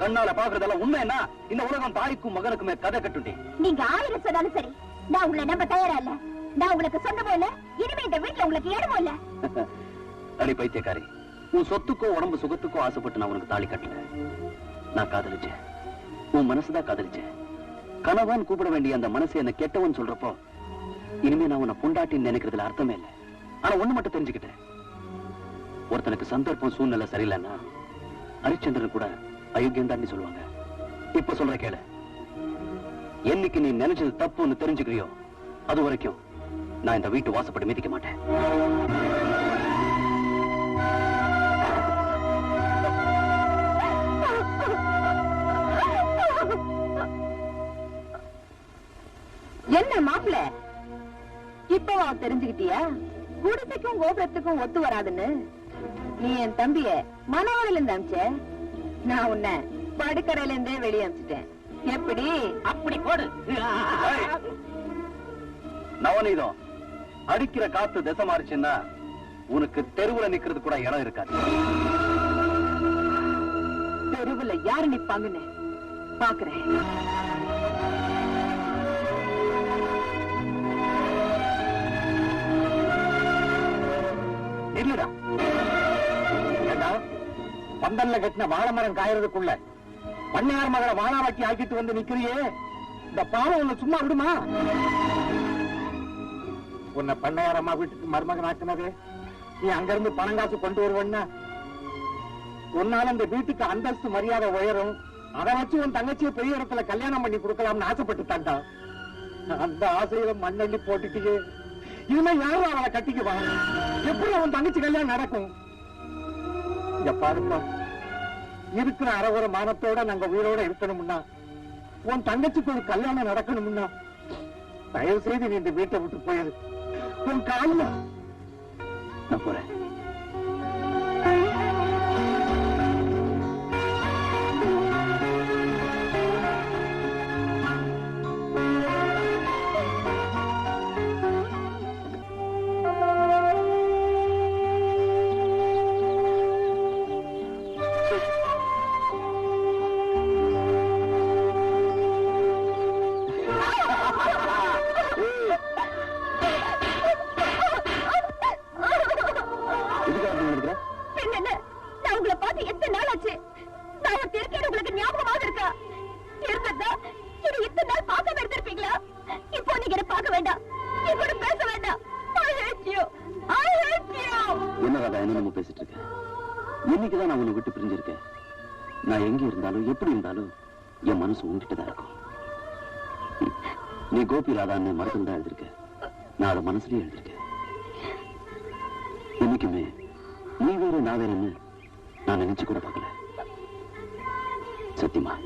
S2: கண்ணால பாக்குறதெல்லாம் உண்மைன்னா இந்த உலகம் தாய்க்கும் மகனுக்குமே கதை கட்டுண்டி.
S6: நீங்க 1000 சொன்னாலும் சரி, நான் உங்களை நம்ப தயாரா இல்ல. நான் உங்களுக்கு சொந்தமோ இல்ல, இனிமே இந்த வீட்டுல உங்களுக்கு இடமோ இல்ல.
S2: அடி பைத்தியக்காரி, உன் சொத்துக்கோ உடம்பு சுகத்துக்கோ ஆசைப்பட்டு நான் உனக்கு தாலி கட்டல. நான் காதலிச்சேன், உன் மனசுதான் காதலிச்சேன். கணவன் கூப்பிட வேண்டிய அந்த மனசு என்ன கெட்டவன் சொல்றப்போ இனிமே நான் உன்னை பொண்டாட்டின்னு நினைக்கிறதுல அர்த்தமே இல்லை. ஆனா ஒண்ணு மட்டும் தெரிஞ்சுக்கிட்டேன், ஒருத்தனுக்கு சந்தர்ப்பம் சூழ்நிலை சரியில்லைன்னா ஹரிச்சந்திரன் கூட அயோக்கியம் தான் சொல்லுவாங்க. இப்ப சொல்ற கேளு, என்னைக்கு நீ நினைச்சது தப்புன்னு தெரிஞ்சுக்கிறியோ அது வரைக்கும் நான் இந்த வீட்டு வாசப்படி மிதிக்க மாட்டேன்.
S4: என்ன மாப்பிள்ள, இப்பவா தெரிஞ்சுக்கிட்டியா குடிசைக்கும் கோபுரத்துக்கும் ஒத்து வராதுன்னு? நீ என் தம்பிய மனவரையில இருந்து அமிச்ச, நான் உன்னை படுக்கரையில இருந்தே வெளியே அமிச்சிட்டேன். எப்படி?
S5: அப்படி போடு.
S2: நவநீதம், அடிக்கிற காத்து திசை மாறிச்சுன்னா உனக்கு தெருவுல நிக்கிறது கூட இடம் இருக்காது.
S4: தெருவுல யாரு நிப்பாங்கன்னு பாக்குறேன்.
S1: இல்லடா, ஏண்டா பந்தல்ல கட்டின வாழை மரம் காயறதுக்குள்ள பண்ணையார் மகளை வாழாவாக்கி ஆக்கிட்டு வந்து நிக்கிறியே, இந்த பாவம் உன்னை சும்மா விடுமா? உன்னை பண்ணையார் அம்மா வீட்டுக்கு மருமகன் ஆக்குனது நீ அங்கிருந்து பணம் காசு கொண்டு வருவன்னா உன்னால இந்த வீட்டுக்கு அந்தஸ்து மரியாதை உயரும், அதை வச்சு உன் தங்கச்சியை பெரிய இடத்துல கல்யாணம் பண்ணி கொடுக்கலாம்னு ஆசைப்பட்டுட்டான்டா. அந்த ஆசையில மண்ணள்ளி போட்டுட்டு இனிமே யாரும் அவளை கட்டிக்குவா? எப்படி அவன் தங்கச்சி கல்யாணம் நடக்கும்? இங்க பாருப்பா, இருக்கிற அறகுற மானத்தோட நாங்க உயிரோட இருக்கணும்னா, உன் தங்கச்சிக்கு ஒரு கல்யாணம் நடக்கணும்னா தயவு செய்து நீ இந்த வீட்டை விட்டு போயிரு. உன் காலில்
S2: நான் போறேன்.
S6: நான் உங்களை பார்த்து எத்தனை நாள் ஆச்சு? நான் ஒரு திருக்கேடு உங்களுக்கு ஞாபகமாக இருக்கா? இருந்ததா இது இத்தனை நாள் பார்க்காம இருந்திருப்பீங்களா? இப்போ நீங்க என்ன பார்க்க வேண்டாம், என் கூட பேச வேண்டாம். I hate you. I hate you.
S2: என்ன ராதா என்ன பேசிட்டு இருக்க? இன்னைக்குதான் நான் உன்னை விட்டு பிரிஞ்சிருக்கேன். நான் எங்க இருந்தாலும் எப்படி இருந்தாலும் என் மனசு உங்ககிட்டதான் இருக்கும். நீ கோபி ராதான்னு மரத்துல தான் எழுதிருக்க, நான் அதை மனசுலயே எழுதிருக்கேன். இன்னைக்குமே நீ வேற நான் வேறன்னு நான் நினைச்சு கூட பார்க்கல. சத்தியமா.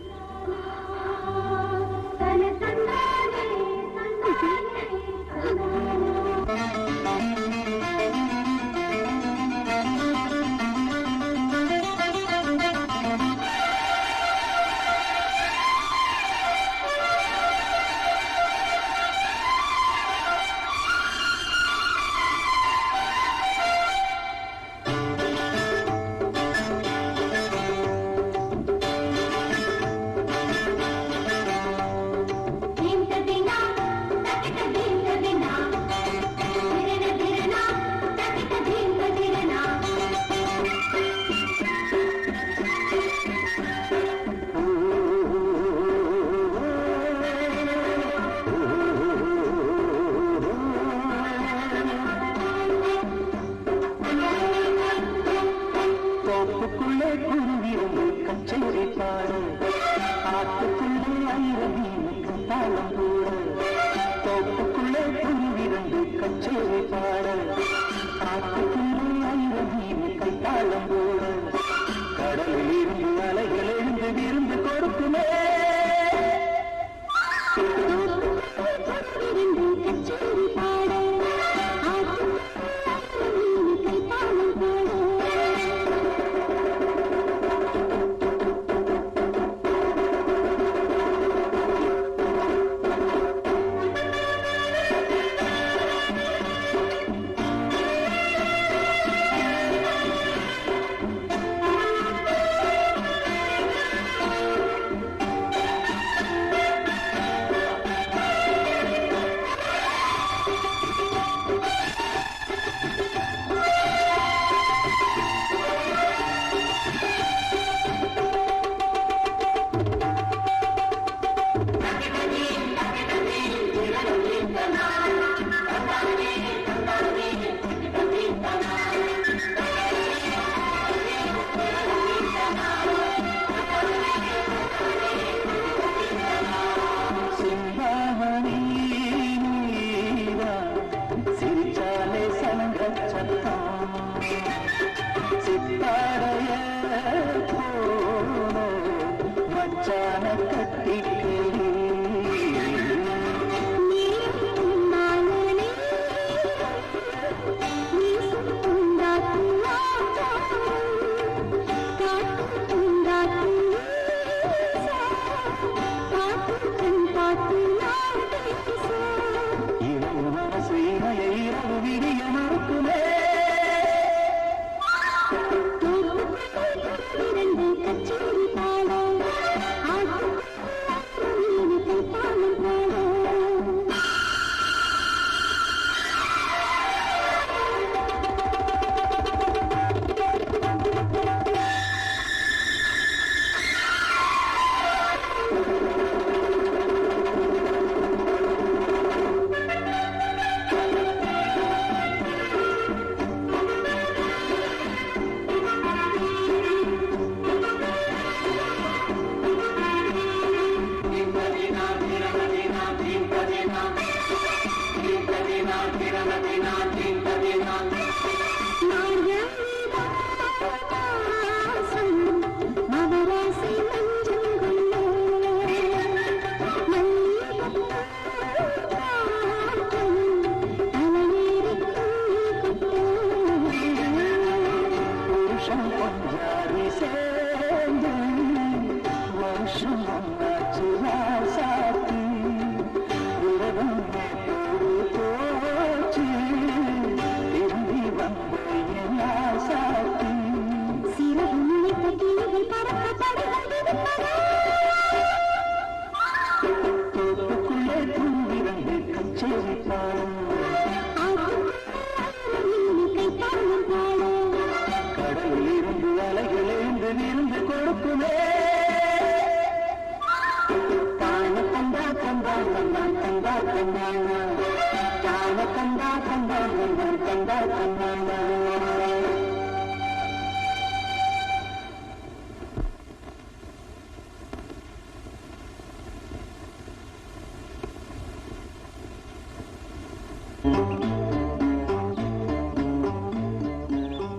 S2: இரவு விடிய மறுக்குமே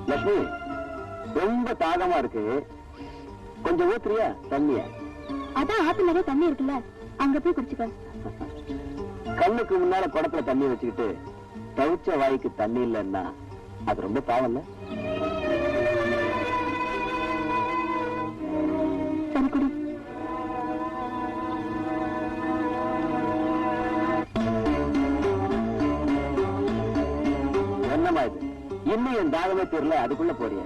S2: லட்சுமி, ரொம்ப தாகமா இருக்கு, கொஞ்சம் ஊத்துறியா தண்ணிய?
S6: அதான் ஆத்து நிறைய தண்ணி இருக்குல்ல, அங்க போய் குடிச்சுக்க.
S2: கண்ணுக்கு முன்னால குடத்துல தண்ணி வச்சுக்கிட்டு தவிச்ச வாய்க்கு தண்ணி இல்லைன்னா அது ரொம்ப பாவம் இல்ல?
S6: சரி குடி.
S2: என்னமா இது, இன்னும் என் தாகமே தெரியல, அதுக்குள்ள போறிய?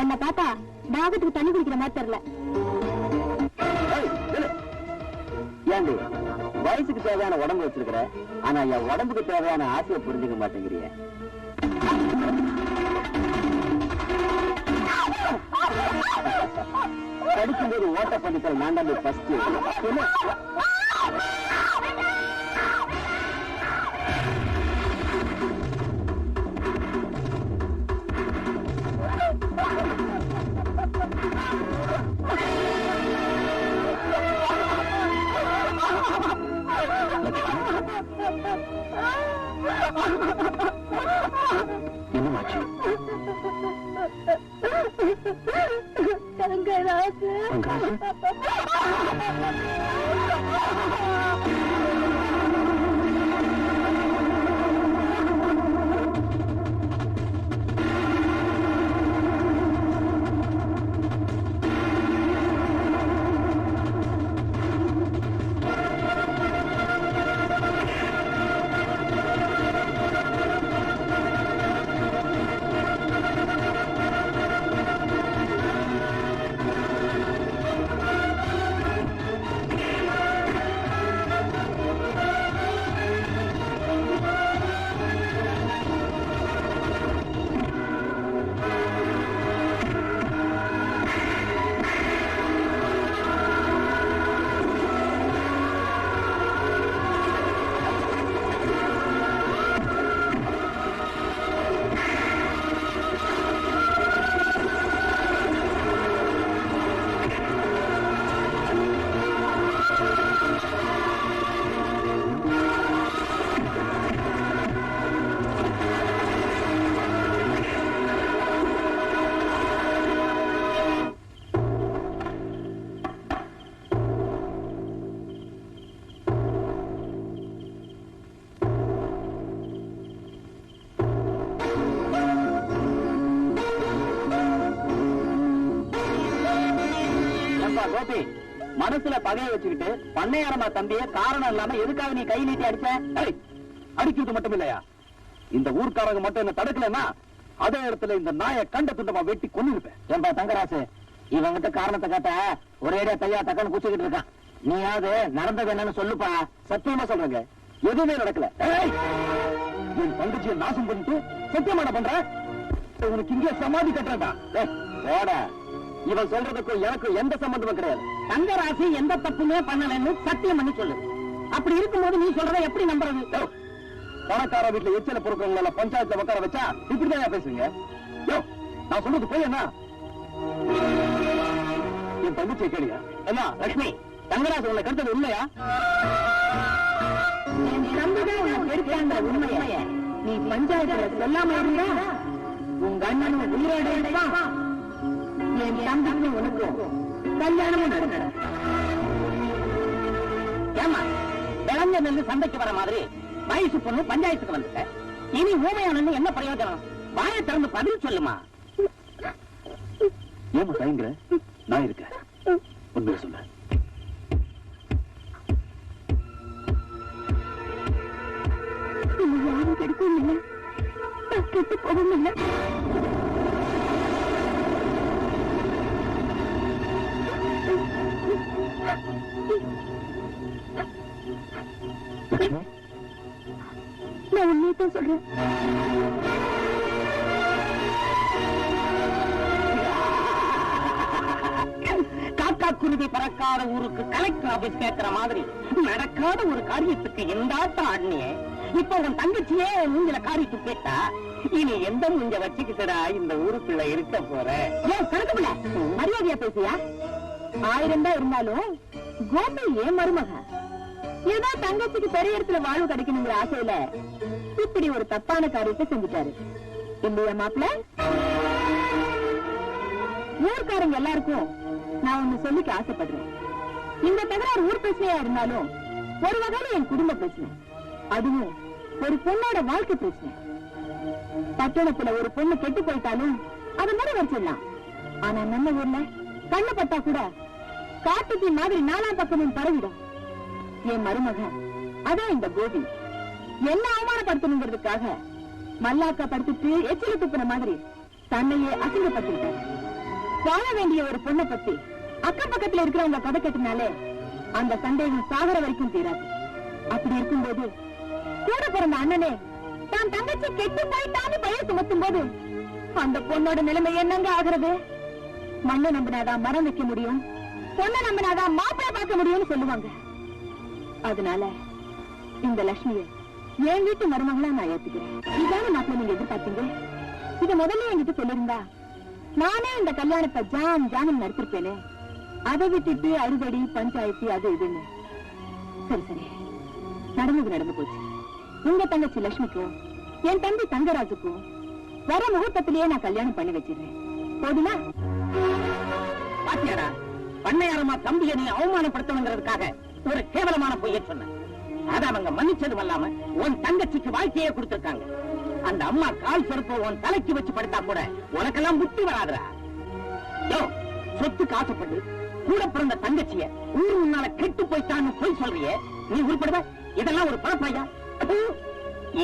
S6: என்ன பார்த்தா தாகத்துக்கு தண்ணி குடிக்கிற மாதிரி தெரியல.
S2: ஏண்டி, வயசுக்கு தேவையான உடம்பு வச்சிருக்கிற, ஆனா என் உடம்புக்கு தேவையான ஆசையை புரிஞ்சுக்க மாட்டேங்கிறிய. படிக்கும்போது ஓட்ட பண்ணிக்கல் நான் தான் ஃபர்ஸ்ட். என்னமாச்சு?
S6: தங்கராசு
S3: கோபி, மனசுல பகைய வச்சுக்கிட்டு பண்ணையாரமா தம்பிய காரணம் இல்லாம எதுக்காக நீ கை நீட்டி அடிச்ச?
S2: அடிக்கிறது மட்டும் இல்லையா, இந்த ஊர்க்காரங்க மட்டும் என்ன தடுக்கலன்னா அதே இடத்துல இந்த நாயை கண்ட துண்டமா வெட்டி கொண்டு இருப்பேன்.
S5: ஏன்பா தங்கராசு, இவங்கிட்ட காரணத்தை கேட்ட ஒரேடியா தையா தக்கன்னு குச்சிக்கிட்டு இருக்கான். நீயாவது நடந்தது என்னன்னு சொல்லுப்பா.
S2: சத்தியமா சொல்றேங்க, எதுவுமே நடக்கல. ஏய், என் தங்கச்சியை நாசம் பண்ணிட்டு சத்தியமான பண்ற, உனக்கு இங்கே சமாதி கட்டுறா. போட, இவன் சொல்றதுக்கும் எனக்கும் எந்த சம்பந்தமும் கிடையாது.
S5: தங்கராசி எந்த தப்புமே பண்ணலன்னு சத்தியம் பண்ணி சொல்லு. அப்படி இருக்கும்போது நீ சொல்றத எப்படி நம்புறது?
S2: பணக்கார வீட்டுல எச்சல பொறுக்கிறவங்கள பஞ்சாயத்துல உட்கார வச்சா இப்படிதான் பேசுவீங்க? நான் சொல்றது போய் என்ன, என் தங்கச்சியை கேளுங்க.
S5: என்ன லட்சுமி, தங்கராசு உன்னை கருத்தது உண்மையா?
S4: என் தம்பிதான் உன்னை கெடுத்தாங்கிற உண்மைய நீ பஞ்சாயத்துல சொல்லாம இருந்தா உங்க அண்ணனும் உயிரோட இருப்பான். என் தம்பிக்கும் உனக்கும் கல்யாணமும் நடக்கும்.
S5: ஏமா விளஞ்ச நெல்லு சந்தைக்கு வர மாதிரி வயசு பொண்ணு பஞ்சாயத்துக்கு வந்துட்ட. இனி ஊமையானு என்ன பிரயோஜனம்? வாயை திறந்து பதில் சொல்லுமா.
S2: ஏமா தயங்குற? நான் இருக்கேன், உண்மையை சொல்ல.
S6: யாரும் கெடுக்கவும் இல்லை, கெட்டு போகவும் இல்லை.
S2: லட்சுமி,
S6: நான் உண்மையத்தான் சொல்றேன்.
S5: காக்கா குருவி பறக்காத ஊருக்கு கலெக்டர் ஆபீஸ் கேட்கிற மாதிரி நடக்காத ஒரு காரியத்துக்கு எந்தாட்டம் ஆடினியே. இப்ப உன் தங்கச்சியே மூஞ்சில காரிட்டு கேட்டா இனி எந்த மூஞ்ச வச்சுக்கிட்டடா இந்த ஊருக்குள்ள இருக்க போற?
S4: ஏன் கணக்குல மரியாதையா பேசியா? 1000 தான் இருந்தாலும் கோபி ஏன் மருமக? ஏதோ தங்கச்சிக்கு பெரிய இடத்துல வாழ்வு கிடைக்கணுங்கிற ஆசையில இப்படி ஒரு தப்பான காரியத்தை செஞ்சுட்டாரு இல்லையா மாப்பிள்ள? ஊர்க்காரங்க எல்லாருக்கும் நான் ஒண்ணு சொல்லிக்க ஆசைப்படுறேன். இந்த தகராறு ஊர் பிரச்சனையா இருந்தாலும் ஒரு வகையில என் குடும்ப பிரச்சனை, அதுவும் ஒரு பொண்ணோட வாழ்க்கை பிரச்சனை. பட்டணத்துல ஒரு பொண்ணு கெட்டு போயிட்டாலும் அதை முறை வச்சிடலாம். ஆனா நம்ம ஊர்ல கண்ணு பட்டா கூட காட்டுத்தீ மாதிரி 4 பக்கமும் பரவிடும். என் மருமக அதான் இந்த கோபி என்ன அவமானப்படுத்தணுங்கிறதுக்காக மல்லாக்கா படுத்துட்டு எச்சில துப்புன மாதிரி தன்னையே அசிங்கப்படுத்திட்டார். வாழ வேண்டிய ஒரு பொண்ணை பத்தி அக்கம் பக்கத்துல இருக்கிறவங்க கதை கட்டினாலே அந்த சந்தேகம் சாகர வரைக்கும் தீராது. அப்படி இருக்கும்போது கூட பிறந்த அண்ணனே தான் தங்கச்சி கெட்டு போயிட்டான்னு பையன் சுமத்தும் போது அந்த பொண்ணோட நிலைமை என்னங்க ஆகுறது? மண்ணை நம்பினாதான் மரம் வைக்க முடியும், பொண்ணை நம்பினாதான் மாப்பிள்ளை பார்க்க முடியும்னு சொல்லுவாங்க. அதனால இந்த லட்சுமியை என் வீட்டு மருமகளா நான் ஏத்துக்கிறேன். இதான மாப்பிள்ளை நீங்க எதிர்பார்த்தீங்க? இத முதல்ல என்கிட்ட சொல்லிருந்தா நானே இந்த கல்யாணத்தை ஜாமீன் நடத்திருப்பேனே. அதை விட்டுட்டு அறுபடி பஞ்சாயத்து அது இதுன்னு. சரி சரி, நடந்தது நடந்து போச்சு. உங்க தங்கச்சி லட்சுமிக்கும் என் தம்பி தங்கராஜுக்கும் வர முகூர்த்தத்திலேயே நான் கல்யாணம் பண்ணி வச்சிருக்கேன். போதுமா?
S5: பாத்தியாடா, பண்ணையாரமா தம்பியை நீ அவமானப்படுத்தணுங்கிறதுக்காக ஒரு கேவலமான பொய்யை சொன்ன. அத அவங்க மன்னிச்சதும் இல்லாம உன் தங்கச்சிக்கு வாழ்க்கையே கொடுத்திருக்காங்க. அந்த அம்மா கால் செருப்ப உன் தலைக்கு வச்சு படுத்தா கூட உனக்கெல்லாம் புத்தி வராதுடா. யோ, சொத்துக்கு ஆசைப்பட்டு கூட பிறந்த தங்கச்சிய ஊரு முன்னால கெட்டு போய்த்தான்னு போய் சொல்றியே, நீ உருப்படுவ? இதெல்லாம் ஒரு பழப்பையா?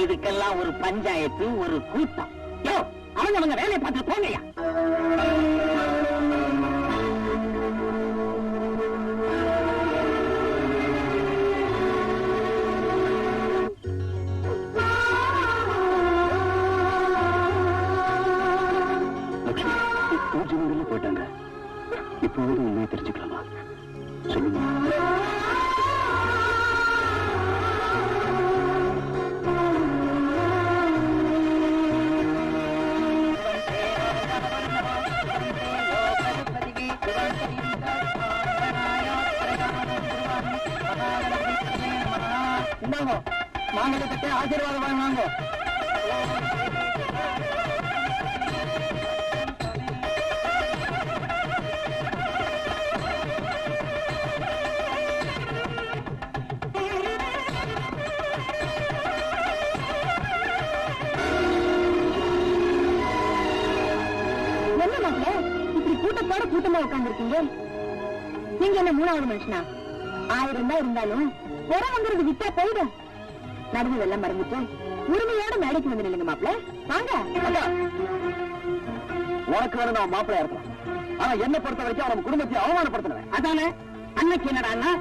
S5: இதுக்கெல்லாம் ஒரு பஞ்சாயத்து, ஒரு கூட்டம். யோ, அவங்க வேலையை பார்த்து போங்கயா.
S2: போயிட்டாங்க. இப்போது உண்மையை தெரிஞ்சுக்கலாமா? சொல்லுங்க.
S5: மாநிலத்துக்கு ஆசீர்வாதம் வாங்க.
S4: கூட்டமா உட்கார்ந்துருக்கீங்க. நீங்க என்ன 3வது மனுஷனா? 1000 தான் இருந்தாலும் உரம் வாங்குறது விட்டா போயிடும். நடந்ததெல்லாம் மறந்துட்டு உரிமையோட மேடைக்கு வந்து நில்லுங்க மாப்பிள்ள. வாங்க.
S2: உனக்கு வேணும் நான் மாப்பிள்ளையா இருக்கலாம். ஆனா என்ன பொறுத்த வரைக்கும் அவன் குடும்பத்தை அவமானப்படுத்தினேன்.
S5: அதானே அன்னைக்கு என்னடா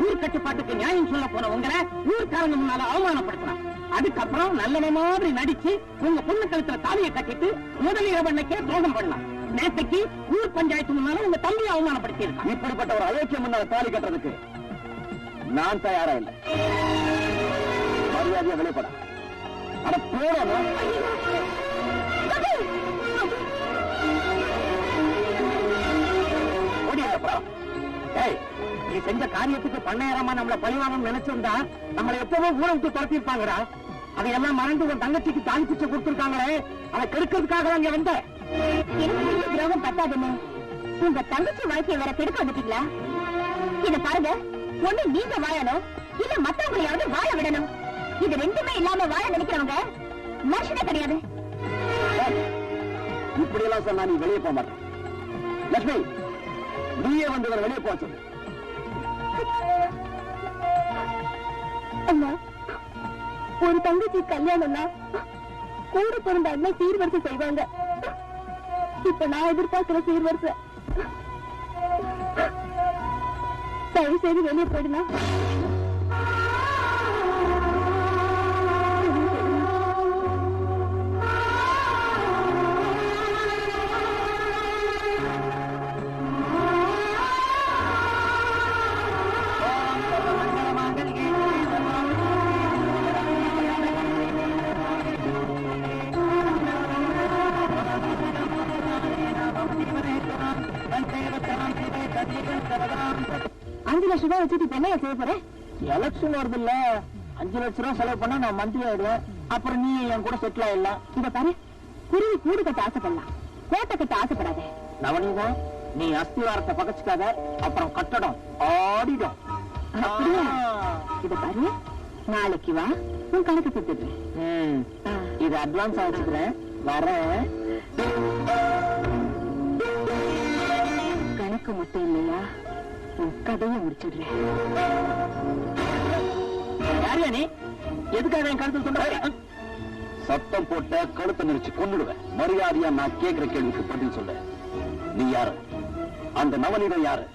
S5: ஊர் கட்டுப்பாட்டுக்கு நியாயம் சொல்ல போன உங்களை ஊர்க்காரங்க முன்னால அவமானப்படுத்தினான். அதுக்கப்புறம் நல்லவ மாதிரி நடிச்சு உங்க பொண்ணு கழுத்துல தாலியை கட்டிட்டு முதலிரவண்ணைக்கே துரோகம் பண்ணலாம். நேற்றைக்கு ஊர் பஞ்சாயத்து முன்னால உங்க தம்பியை அவமானப்படுத்தி இருக்கான்.
S2: இப்படிப்பட்ட ஒரு அயோக்கியம் முன்னால தாலி கட்டுறதுக்கு நான் தயாரா இல்லை. மரியாதையா வெளிப்பட. ஆனா போறோம்.
S5: நீ செஞ்ச காரியத்துக்கு பண்ணையரமா நம்மள பழிவாங்கன்னு நினைச்சிருந்தா நம்மளை எப்பவோ ஊரை விட்டு துரத்திருப்பாங்கடா. அதையெல்லாம் மறந்து உன் தங்கச்சிக்கு தாலி பிச்சை கொடுத்திருக்காங்களே, அதை கெடுக்கிறதுக்காக அங்க வந்த
S6: துரோகம் பத்தாதுன்னு உங்க தங்கச்சி வாழ்க்கையை வேற கெடுக்க வந்துட்டீங்களா? இத பாருங்க, ஒண்ணு நீங்க வாழணும், இல்ல மத்தவங்களையாவது வாழ விடணும். இது ரெண்டுமே இல்லாம வாழ நினைக்கிறவங்க மனுஷனே கிடையாது.
S2: இப்படி எல்லாம் சொன்னா நீ வெளியே போக மாட்டேன். லட்சுமி, நீயே வந்து வெளியே போச்சு.
S6: அண்ணா, ஒரு தங்கச்சி கல்யாணம்னா கூட பிறந்த அண்ணன் சீர்வரிசை செய்வாங்க. இப்ப நான் எதிர்பார்க்கிற சீர்வரிசை. தயவு செய்து வெளியே போயிடுனா.
S4: ₹5 லட்சம் வச்சுட்டு இப்ப என்ன செய்ய போறேன்? எலெக்ஷன் வருது இல்ல, 5 லட்சம் ரூபாய் செலவு பண்ணா நான் மந்திரி ஆயிடுவேன். அப்புறம் நீ என் கூட செட்டில் ஆயிடலாம். இத பாரு, குருவி கூடு கட்ட ஆசைப்படலாம், கோட்டை கட்ட ஆசைப்படாத. நவனிதா, நீ அஸ்திவாரத்தை பகச்சுக்காத, அப்புறம் கட்டடம் ஆடிடும். இத பாரு, நாளைக்கு வா, உன் கணக்கு கொடுத்துடுறேன். இது அட்வான்ஸ் ஆச்சுக்கிறேன், வரேன். கணக்கு மட்டும் இல்லையா, உன் கதையை முடிச்சிடுறேன். யாரியா நீ? எதுக்காக என் கருத்து சொல்ற?
S2: சத்தம் போட்ட கழுத்தை நெரிச்சு கொண்டுடுவேன். மரியாதையா நான் கேட்கிற கேள்விக்கு பதில் சொல்ல. நீ யாரு? அந்த நவநீதம் யாரு?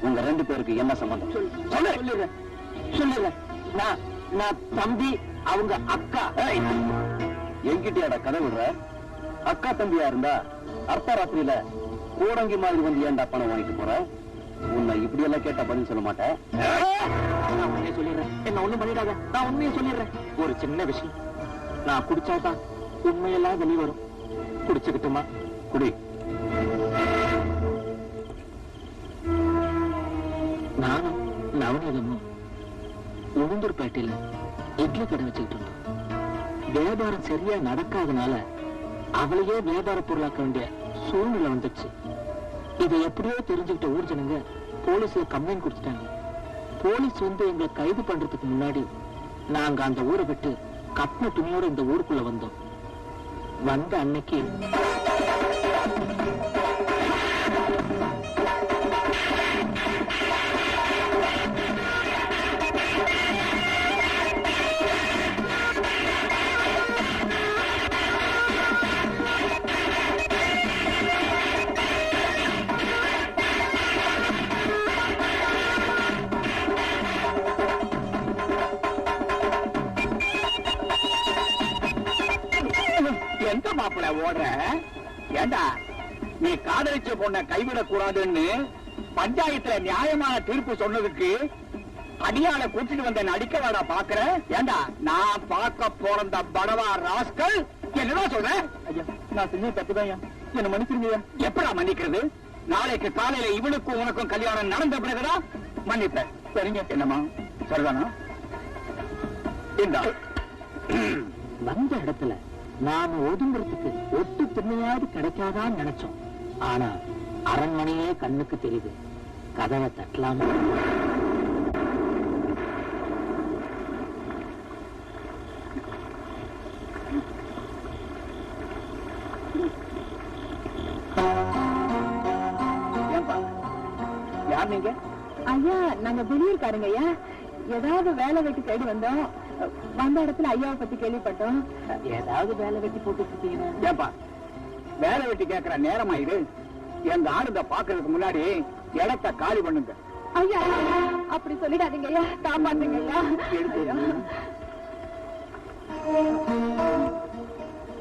S2: உங்க 2 பேருக்கு என்ன சம்பந்தம்?
S4: சொல்லிடுறேன். நான் தம்பி, அவங்க அக்கா.
S2: என்கிட்டயாட கதை விடுற? அக்கா தம்பியா இருந்தா அர்த்தராத்திரியில கூடங்கி மாதிரி வந்து ஏன்டா பணம் வாங்கிட்டு போற? உன்னை இப்படி எல்லாம் கேட்டா பதில் சொல்ல மாட்டேன்.
S4: சொல்லிடுறேன், என்ன ஒண்ணும் பண்ணிடாத, நான் உண்மையை சொல்லிடுறேன். ஒரு சின்ன விஷயம், நான் குடிச்சாதான் உண்மையெல்லாம் வெளி வரும். குடிச்சுக்கிட்டுமா?
S2: குடி.
S4: நானும் நவநீதமும் உளுந்தூர்பேட்டையில இட்லி கடை வச்சுக்கிட்டு இருந்தோம். வியாபாரம் சரியா நடக்காதனால அவளையே வியாபார பொருளாக்க வேண்டிய சூழ்நிலை வந்துச்சு. இதை எப்படியோ தெரிஞ்சுக்கிட்ட ஊர் ஜனங்க போலீஸ்ல கம்ப்ளைண்ட் கொடுத்துட்டாங்க. போலீஸ் வந்து எங்களை கைது பண்றதுக்கு முன்னாடி நாங்க அந்த ஊரை விட்டு கட்டின துணியோட இந்த ஊருக்குள்ள வந்தோம். வந்த அன்னைக்கு
S1: எந்த மாப்பிள்ள ஓடுற? ஏண்டா, நீ காதலிச்ச பொண்ண கைவிடக் கூடாதுன்னு பஞ்சாயத்துல நியாயமான தீர்ப்பு சொன்னதுக்கு அடியால கூட்டிட்டு வந்த நடிக்க வாடா பாக்குற? ஏண்டா, நான் பார்க்க போறந்த படவா ராஸ்கல், என்னடா சொல்ற? ஐயா, நான் செஞ்ச தப்புதான், என்ன மன்னிச்சிருங்க. எப்படா மன்னிக்கிறது? நாளைக்கு காலையில இவனுக்கும் உனக்கும் கல்யாணம் நடந்த பிறகுதான் மன்னிப்பேன். சரிங்க, என்னமா சரிதானா? இந்த
S4: வந்த இடத்துல நாம ஒதுங்குறதுக்கு ஒட்டு திண்ணையாவது கிடைக்காதான்னு நினைச்சோம். ஆனா அரண்மனையே கண்ணுக்கு தெரியுது. கதவை தட்டலாமா?
S1: யார் நீங்க?
S4: ஐயா, நாங்க வெளியூர்காரங்க ஐயா. ஏதாவது வேலை வெட்டி தேடி வந்தோம். வந்த இடத்துல ஐயாவை பத்தி கேள்விப்பட்டோம்.
S5: ஏதாவது வேலை வெட்டி போட்டு இருக்கீங்கன்னா?
S3: ஏப்பா வேலை வெட்டி கேட்கிற நேரமா இது? எங்க ஆளுங்க பாக்குறதுக்கு முன்னாடி இடத்த காலி பண்ணுங்க.
S4: ஐயா அப்படி சொல்லிடாதீங்க ஐயா, காப்பாத்துங்க ஐயா.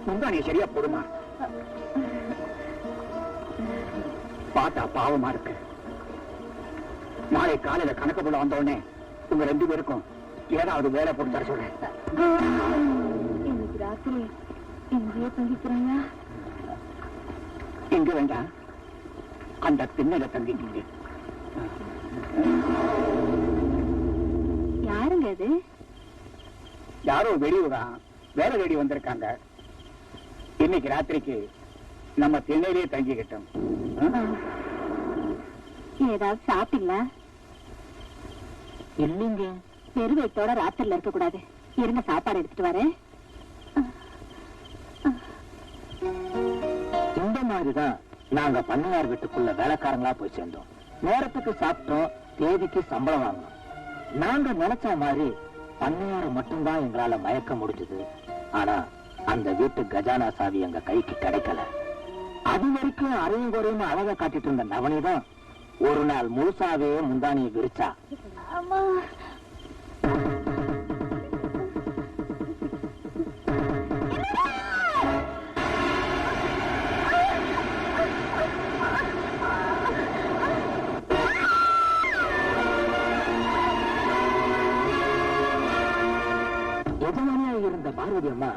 S3: முந்தானிய சரியா போடுமா? பார்த்தா பாவமா இருக்கு. நாளை காலையில கணக்கு போல வந்த உடனே உங்க 2 பேருக்கும் ஏதாவது வேலை போட்டு தர சொல்றேன்.
S4: இன்னைக்கு ராத்திரி இங்கேயே தங்கிக்கிறேங்க.
S3: இங்க வேண்டாம், அந்த திண்ணையில தங்கிட்டீங்க.
S4: யாருங்க அது?
S3: யாரோ வெளியூரா வேலை தேடி வந்திருக்காங்க. இன்னைக்கு ராத்திரிக்கு நம்ம திண்ணையிலேயே தங்கிக்கிட்டோம்.
S4: ஏதாவது சாப்பிட்டீங்களா?
S5: இல்லைங்க.
S4: பெருவெட்டோட ராத்திரில இருக்க கூடாது. இருங்க, சாப்பாடு எடுத்துட்டு வரேன்.
S5: இந்த மாதிரிதான் நாங்க பண்ணையார் வீட்டுக்குள்ள வேலைக்காரங்களா போய் சேர்ந்தோம். நேரத்துக்கு சாப்பிட்டோம், தேதிக்கு சம்பளம் வாங்கணும். நாங்க நினைச்ச மாதிரி பண்ணையார மட்டும்தான் எங்களால மயக்க முடிஞ்சது. ஆனா அந்த வீட்டு கஜானா சாவி எங்க கைக்கு கிடைக்கல. அது வரைக்கும் அரையும் குறையும் அழகா காட்டிட்டு இருந்த நவனிதான் ஒரு நாள் முழுசாவே முந்தானியை விரிச்சா. எஜமானியா இருந்த பார்வதி அம்மா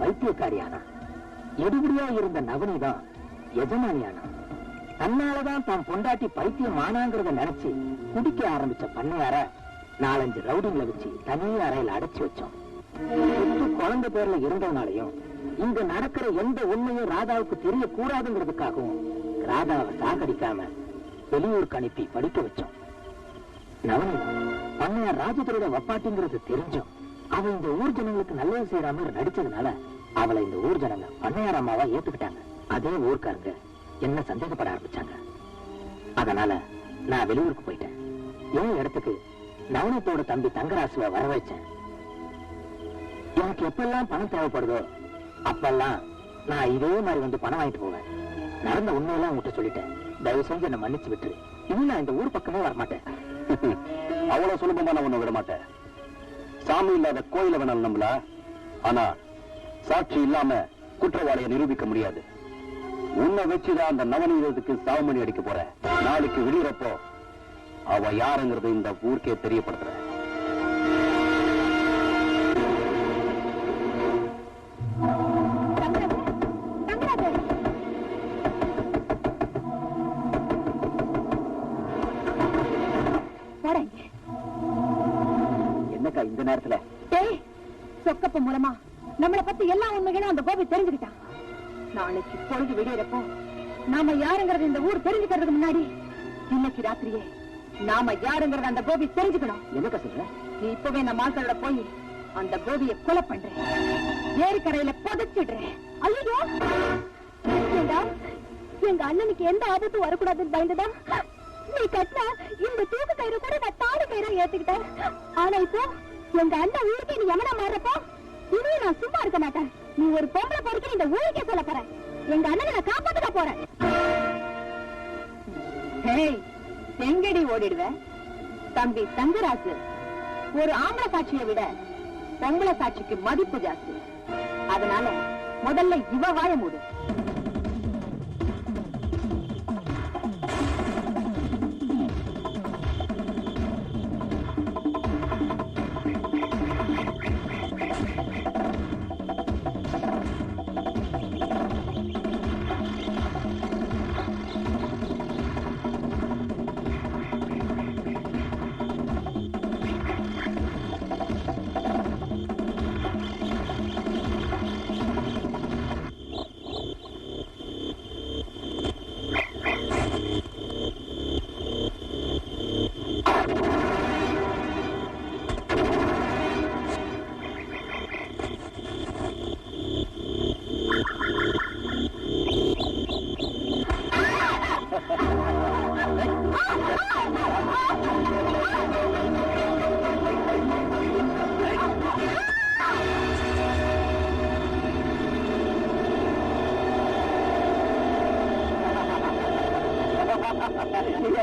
S5: வைத்தியக்காரியானா. எடுபடியா இருந்த நவனிதான் எஜமானியானா. தன்னாலதான் தான் பொண்டாட்டி பைத்தியம் ஆனாங்கிறத நினைச்சு குடிக்க ஆரம்பிச்ச பண்ணையார 4-5 ரவுடிங்களை வச்சு தனியா அறையில அடைச்சு வச்சோம். குழந்தை பேர்ல இருந்ததுனாலையும் இங்க நடக்கிற எந்த உண்மையும் ராதாவுக்கு தெரியக்கூடாதுங்கிறதுக்காகவும் ராதாவை சாகடிக்காம வெளியூருக்கு அனுப்பி படிக்க வச்சோம். நவனி பண்ணையார் ராஜதுரோட வப்பாட்டிங்கிறது தெரிஞ்சும் அவ இந்த ஊர் ஜனங்களுக்கு நல்லது செய்யற மாதிரி நடிச்சதுனால அவளை இந்த ஊர் ஜனங்க பண்ணையார் அம்மாவா ஏத்துக்கிட்டாங்க. அதே ஊர்க்காரங்க என்ன சந்தேகப்பட ஆரம்பிச்சாங்க. அதனால நான் வெளியூருக்கு போயிட்டேன். என் இடத்துக்கு நவனத்தோட தம்பி தங்கராசுவை வர வச்சேன். எனக்கு எப்பெல்லாம் பணம் தேவைப்படுதோ அப்பெல்லாம் நான் இதே மாதிரி வந்து பணம் வாங்கிட்டு போவேன். நடந்த உண்மையெல்லாம் உங்ககிட்ட சொல்லிட்டேன். தயவு செஞ்சு என்ன மன்னிச்சு விட்டுரு. இன்னும் நான் இந்த ஊர் பக்கமே வரமாட்டேன்.
S2: அவ்வளவு சுலபமா நான் உன்னை விட மாட்டேன். சாமி இல்லாத கோயில வேணாலும் நம்பல, ஆனா சாட்சி இல்லாம குற்றவாளியை நிரூபிக்க முடியாது. உன்னை வச்சுதான் அந்த நவநீதத்துக்கு சாவுமணி அடிக்க போற. நாளைக்கு விடுறப்போ அவ யாருங்கிறது இந்த ஊருக்கே தெரியப்படுத்துற.
S3: என்னக்கா இந்த நேரத்துல?
S4: சொக்கப்ப மூலமா நம்மளை பத்தி எல்லா உண்மைகளும் அந்த கோபி தெரிஞ்சுக்கிட்டான். நாளைக்கு பொழுது விடியறப்போ நாம யாருங்கிறது இந்த ஊர் தெரிஞ்சுக்கிறதுக்கு முன்னாடி இன்னைக்கு ராத்திரியே நாம யாருங்கிறத அந்த கோபி தெரிஞ்சுக்கணும்.
S3: என்னக்கா சொல்ற?
S4: நீ இப்பவே நம்ம ஆட்களோட போய் அந்த கோபியை கொலை பண்றேன், ஏரிக்கரையில புதைச்சிடுறேன். ஐயோ, எங்க அண்ணனுக்கு எந்த ஆபத்தும் வரக்கூடாதுன்னு பயந்துதா நீ கட்டின இந்த தூக்கு கயிறு கூட நான் தாடு கயிறா ஏத்துக்கிட்டேன். ஆனா இப்போ எங்க அண்ணன் ஊருக்கே நீ எமனா மாறப்போ இனியும் நான் சும்மா இருக்க மாட்டேன். நீ ஒரு பொம்பளை பொறுக்க இந்த ஊருக்கே சொல்ல போற. எங்க அண்ணனை நான் காப்பாத்துக்க போறேன். எங்கடி ஓடிடுவ? தம்பி தங்கராஜு ஒரு ஆம்பளை சாட்சியை விட பொம்பளை சாட்சிக்கு மதிப்பு ஜாஸ்தி. அதனால முதல்ல இவ வாய மூடு.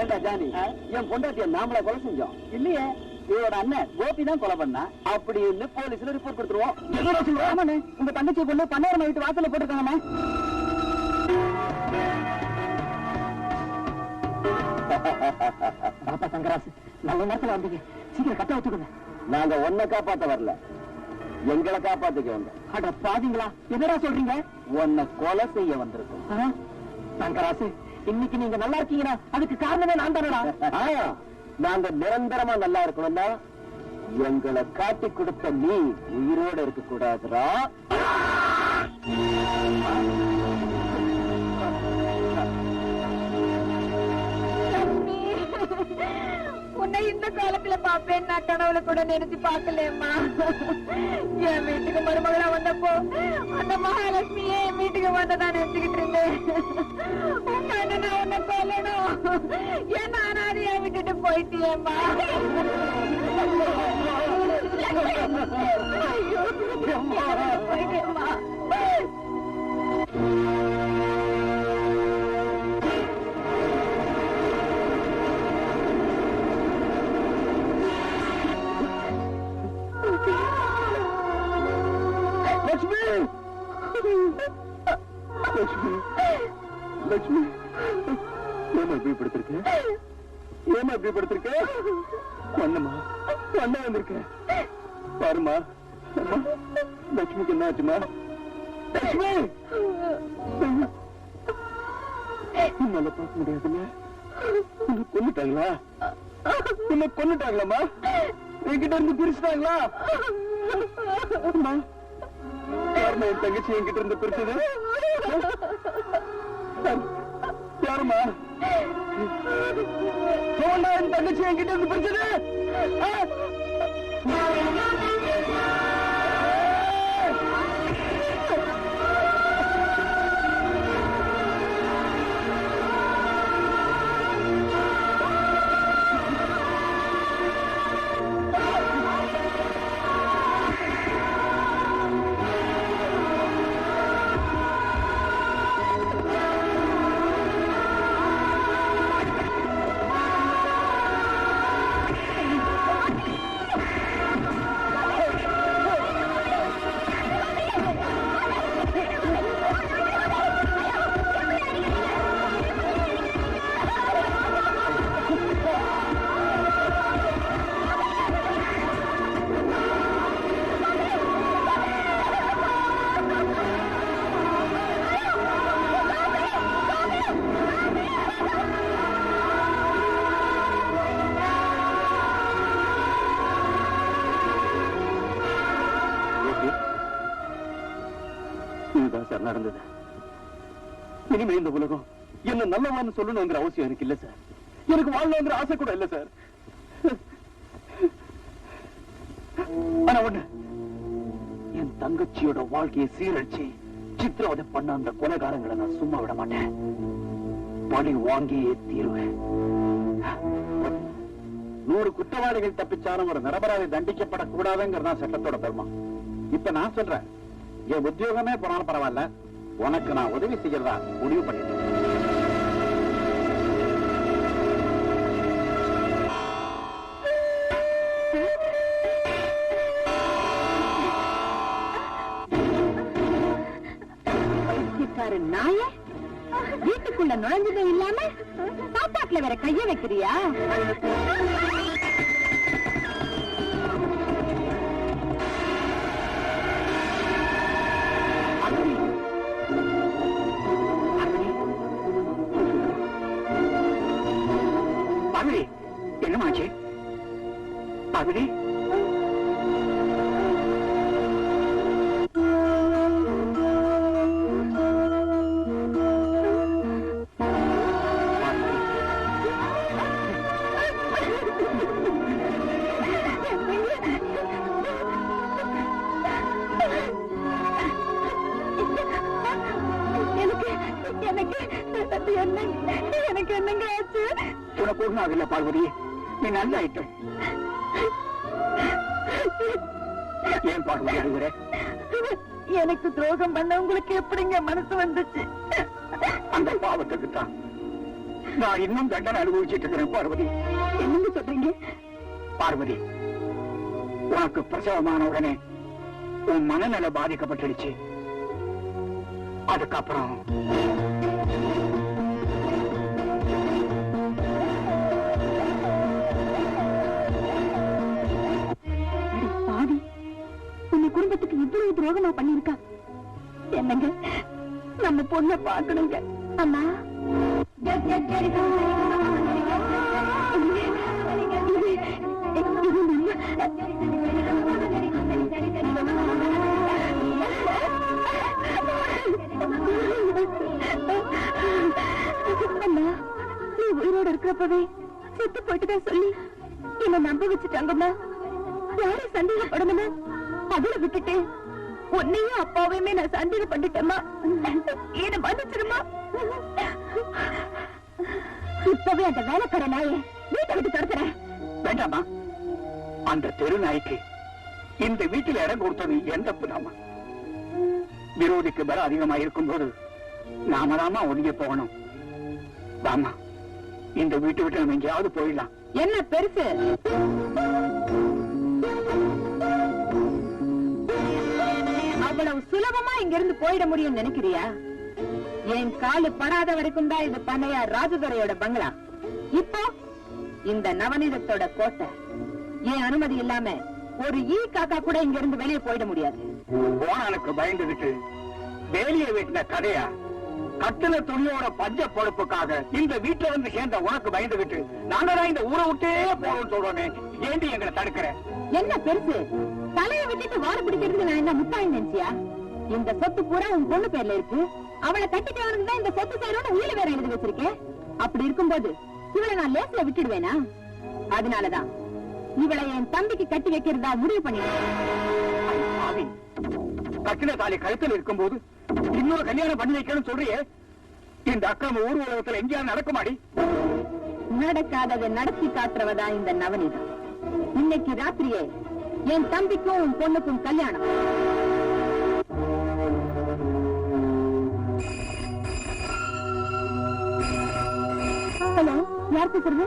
S3: ஏண்டா ஜானி, என் பொண்டாட்டிய நாமளா கொலை செஞ்சோம் இல்லையே, இவரோட அண்ணன் கோபி தான் கொலை பண்ணா. அப்படின்னு போலீஸ்ல ரிப்போர்ட் கொடுத்துருவோம். ஆமாண்ணே, உங்க தங்கச்சி பொண்ணு பன்னாயிரம் வீட்டு வாசல்ல போட்டுருக்காங்கண்ணே. பாப்பா தங்கராசு, நல்ல நேரத்துல வந்தீங்க, சீக்கிரம் கட்ட வச்சுக்கோங்க.
S2: நாங்க ஒன்ன காப்பாத்த வரல, எங்களை காப்பாத்திக்க வந்தோம்.
S3: அட பாதிங்களா, என்னடா சொல்றீங்க?
S2: உன்னை கொலை செய்ய வந்திருக்கோம்.
S3: தங்கராசு, இன்னைக்கு நீங்க நல்லா இருக்கீங்கன்னா அதுக்கு காரணமே நான் தானடா.
S2: நாங்க நிரந்தரமா நல்லா இருக்கணும்னா எங்களை காட்டி கொடுத்த நீ உயிரோட இருக்க கூடாதுரா.
S4: உன்னை இந்த காலத்துல பாப்பேன் நான் கனவுல கூட நினைச்சு பாக்கலேம்மா. என் வீட்டுக்கு மருமகளா வந்தப்போ அந்த மகாலட்சுமியே என் வீட்டுக்கு வந்ததா நினைச்சுக்கிட்டு இருந்தேன். உங்க அண்ணனை உன்னை கொல்லணும், என்ன அனாதையா விட்டுட்டு போயிட்டியேம்மா. ஐயோ, போயிட்டேம்மா.
S2: லட்சுமி, லட்சுமி, லட்சுமி, ஏமா இப்படி படுத்திருக்க? ஏமா இப்படி படுத்திருக்க? ஒண்ணுமா, ஒண்ணு வந்திருக்க பாருமா. லட்சுமிக்கு என்ன ஆச்சுமா? லட்சுமி, உன்னால பார்க்க முடியாதுல்ல? உன்னை கொன்னுட்டாங்களா? உன்னை கொன்னுட்டாங்களாமா? என்கிட்ட இருந்து பிரிச்சுட்டாங்களா? யாருமா என் தங்கச்சி என்கிட்ட இருந்து பிரிச்சது? யாருமா என் தங்கச்சி என்கிட்ட இருந்து பிரிச்சது? நடந்தது. இனிமே இந்த உலகம் என்ன நல்லவான்னு சொல்லணுங்கிற அவசியம் எனக்கு இல்ல சார். எனக்கு வாழணுங்கிற ஆசை கூட இல்ல சார். ஆனா ஒண்ணு, என் தங்கச்சியோட வாழ்க்கையை சீரழிச்சு சித்திரவதை பண்ண அந்த கொலைகாரங்களை நான் சும்மா விட மாட்டேன். பழி வாங்கியே தீருவேன்.
S1: 100 குற்றவாளிகள் தப்பிச்சாலும் ஒரு நிரபராதி தண்டிக்கப்படக்கூடாதுங்கிறதா சட்டத்தோட பெருமா. இப்ப நான் சொல்றேன், என் உத்தியோகமே போனாலும் பரவாயில்ல, உனக்கு நான் உதவி செய்யறதா முடிவு பண்ணிட்டேன்.
S4: நாய வீட்டுக்குள்ள நுழைஞ்சதே இல்லாம சாப்பாட்டுல வேற கைய வைக்கிறியா?
S3: என்னமாச்சு பகுதி?
S4: எனக்கு என்னங்க ஆச்சு?
S3: உனக்கு ஒண்ணும் ஆகல பார்வதி, நீ நல்லா ஆயிட்ட. ஏன் பார்வதி அழுகுற?
S4: எனக்கு துரோகம் பண்ண உங்களுக்கு எப்படிங்க மனசு வந்துச்சு?
S3: அந்த பாவத்துக்கு தான்
S1: நான் இன்னும் தண்டனை அனுபவிச்சுட்டு இருக்கிறேன் பார்வதி.
S4: என்னங்க சொல்றீங்க?
S1: பார்வதி, உனக்கு பிரசவமான உடனே உன் மனநல பாதிக்கப்பட்டுடுச்சு. அதுக்கப்புறம்
S4: பாதி உங்க குடும்பத்துக்கு இவ்வளவு துரோகமா பண்ணிருக்கா. என்னங்க, நம்ம பொண்ணை பார்க்கணுங்க. அம்மா, அம்மா, நீ உயிரோடு இருக்கிறப்பவே செத்து போயிட்டுதான் சொல்லி என்ன நம்ப வச்சுட்டாங்கம்மா. யாரும் சந்தேகப்படணுமா அதுல விட்டுட்டு உன்னையும் அப்பாவையுமே நான் சந்தேகம் பண்ணிட்டேம்மா. என்ன மன்னிச்சிருமா. இப்பவே அந்த வேலைக்கார நாயை வீட்டை விட்டு துரத்துறேன்.
S1: வேண்டாமா, அந்த தெரு நாய்க்கு இந்த வீட்டில் இடம் கொடுத்தது எந்த தப்புதாமா? விரோதிக்கு பலம் அதிகமா இருக்கும் போது நாம தாமா ஒதுங்கி போகணும். வாமா, இந்த வீட்டை விட்டு நம்ம எங்கேயாவது போயிடலாம்.
S4: என்ன பெருசு? அவ்வளவு சுலபமா இங்க இருந்து போயிட முடியும் நினைக்கிறியா? என் காலு படாத வரைக்கும் தான் இது பண்ணையார் ராஜதுரையோட பங்களா. இப்போ இந்த நவநீதத்தோட கோட்டை. என் அனுமதி இல்லாம ஒரு ஈ காக்கா கூட இங்க இருந்து வெளியே போயிட முடியாது.
S1: போனானுக்கு பயந்துகிட்டு வேலியை வெட்டின கதையா? கட்டுன துணியோட பஞ்ச பொறுப்புக்காக இந்த வீட்டுல வந்து சேர்ந்த உனக்கு பயந்துகிட்டு நாங்க தான் இந்த ஊரை விட்டே போறோம்னு சொல்றோமே, ஏண்டி எங்களை தடுக்கிற?
S4: என்ன பெருசு? தலையை விட்டுட்டு வாழ பிடிக்கிறதுக்கு நான் என்ன முட்டாய் நினைச்சியா? இந்த சொத்து பூரா உன் பொண்ணு பேர்ல இருக்கு. அவளை கட்டிட்டவனுக்கு தான் இந்த சொத்து சேரோட உயிரை வேற எழுதி வச்சிருக்கேன். அப்படி இருக்கும்போது இவளை நான் லேஸ்ல விட்டுடுவேனா? அதனாலதான் இவளை என் தம்பிக்கு கட்டி வைக்கிறதா முடிவு பண்ணிடுவேன்.
S1: கட்டின தாலி கழுத்தில் இருக்கும் போது இன்னொரு கல்யாணம் பண்ணி வைக்கணும்னு சொல்றியே, இந்த அக்கிரம ஊர் உலகத்துல எங்கேயாவது நடக்குமாடி?
S4: நடக்காததை நடத்தி காட்டுறவதா இந்த நவநீதம். இன்னைக்கு ராத்திரியே என் தம்பிக்கும் உன் பொண்ணுக்கும் கல்யாணம். ஹலோ, யார் பேசுறது?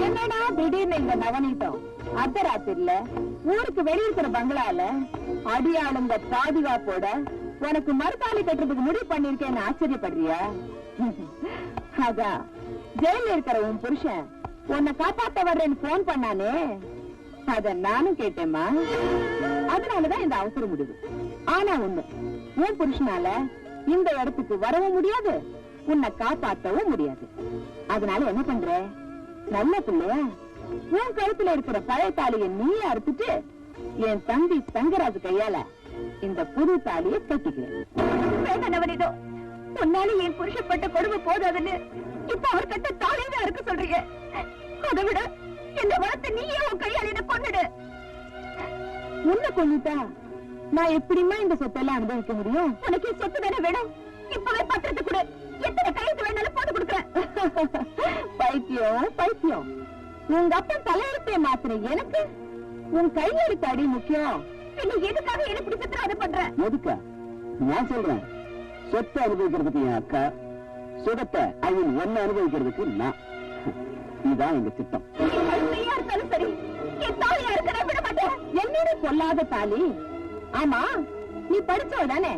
S4: என்னடா திடீர்னு இந்த நவநீதம் அர்த்தராத்திரில ஊருக்கு வெளியிருக்கிற பங்களால அடியாளுங்க பாதுகாப்போட உனக்கு மறுத்தாலி கட்டுறதுக்கு முடிவு பண்ணிருக்கேன்னு ஆச்சரியப்படுறியா? அதான் ஜெயில இருக்கிற உன் புருஷன் உன்னை காப்பாத்த வர்றேன்னு போன் பண்ணானே, அத நானும் கேட்டேம்மா. அதனாலதான் இந்த அவசர முடிவு. ஆனா ஒண்ணு, உன் புருஷனால இந்த இடத்துக்கு வரவும் முடியாது, உன்னை காப்பாற்றவும் முடியாது. அதனால என்ன பண்ற? நல்ல பிள்ளையா உன் கழுத்துல இருக்கிற பழைய தாலியை நீயே அறுத்துட்டு என் தம்பி தங்கராஜு கையால இந்த புது தாலியை கட்டிக்கிறேன். உன்னால என் புருஷப்பட்ட கொடுமை போதாதுன்னு இப்ப அவர் கட்ட தாலிதான் இருக்க சொல்றீங்க. அதை விட என்ன வளர்த்து நீயே உன் கையால என்ன கொன்னுடு. உன்னை கொன்னுட்டா நான் எப்படிமா இந்த சொத்தெல்லாம் அனுபவிக்க முடியும்? உனக்கு சொத்து தானே வேணும். இப்பவே பத்திரத்தை கொடு, எத்தனை கையெழுத்து வேணாலும் போட்டு கொடுக்குறேன். பைத்தியம் பைத்தியம், உங்க அப்பா தலையெழுத்தை மாத்திர எனக்கு உன் கையெழுத்து அடி முக்கியம். எதுக்காக என்ன இப்படி சித்திரவதை பண்ற?
S3: எதுக்கா? நான் சொல்றேன், சொத்தை அனுபவிக்கிறதுக்கு என் அக்கா, சுகத்தை ஒன்னு அனுபவிக்கிறதுக்கு நான். இதுதான் எங்க திட்டம்.
S4: இருந்தாலும் சரி, என் தாலியா இருக்க விட மாட்டேன். என்னோட கொல்லாத தாலி. ஆமா, நீ படிச்சவ தானே?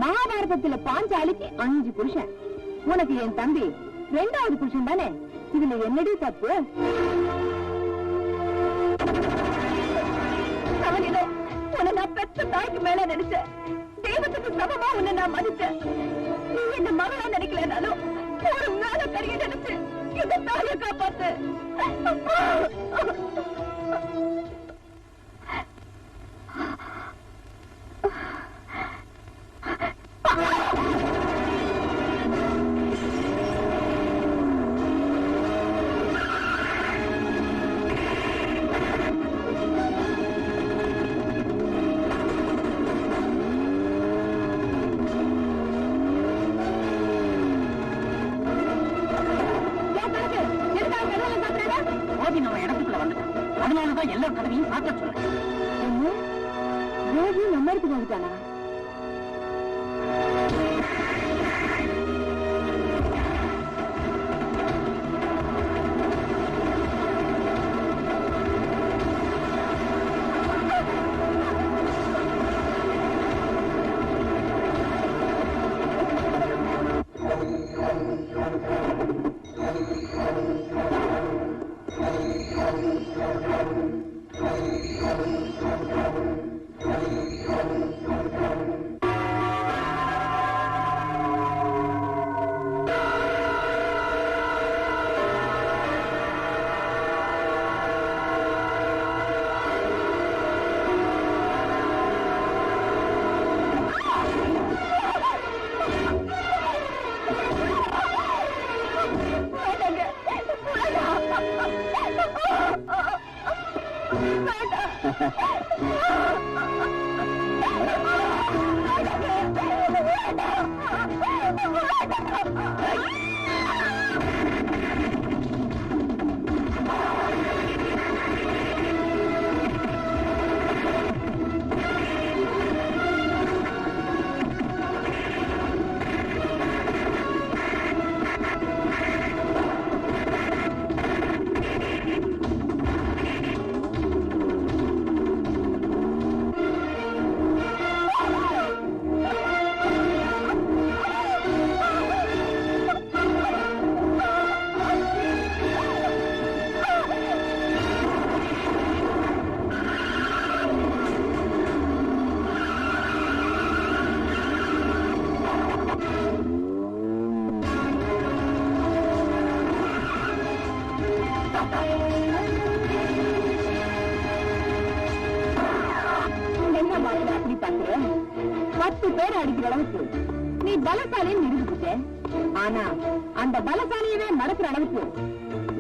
S4: மகாபாரதத்துல பாஞ்சாலிக்கு 5 புருஷன், உனக்கு என் தம்பி 2வது புருஷன் தானே? இதுல என்னடி தப்பு? உன்னை நான் பெற்ற தாய்க்கு மேல நினைச்சேன். தெய்வத்துக்கு சமமா உன்னை நான் மதிச்சேன். நீ என்ன மகளா நினைக்கலனாலும் ஒரு மேல கரிய நினைச்சு இந்த தாயை காப்பாத்து. ஜோதி நம்ம இடத்துக்கு வந்துட்டானா? நீ பலசாலின்னு நிரூபிச்சுட்ட. ஆனா அந்த பலசாலியவே மடக்கிற அளவுக்கு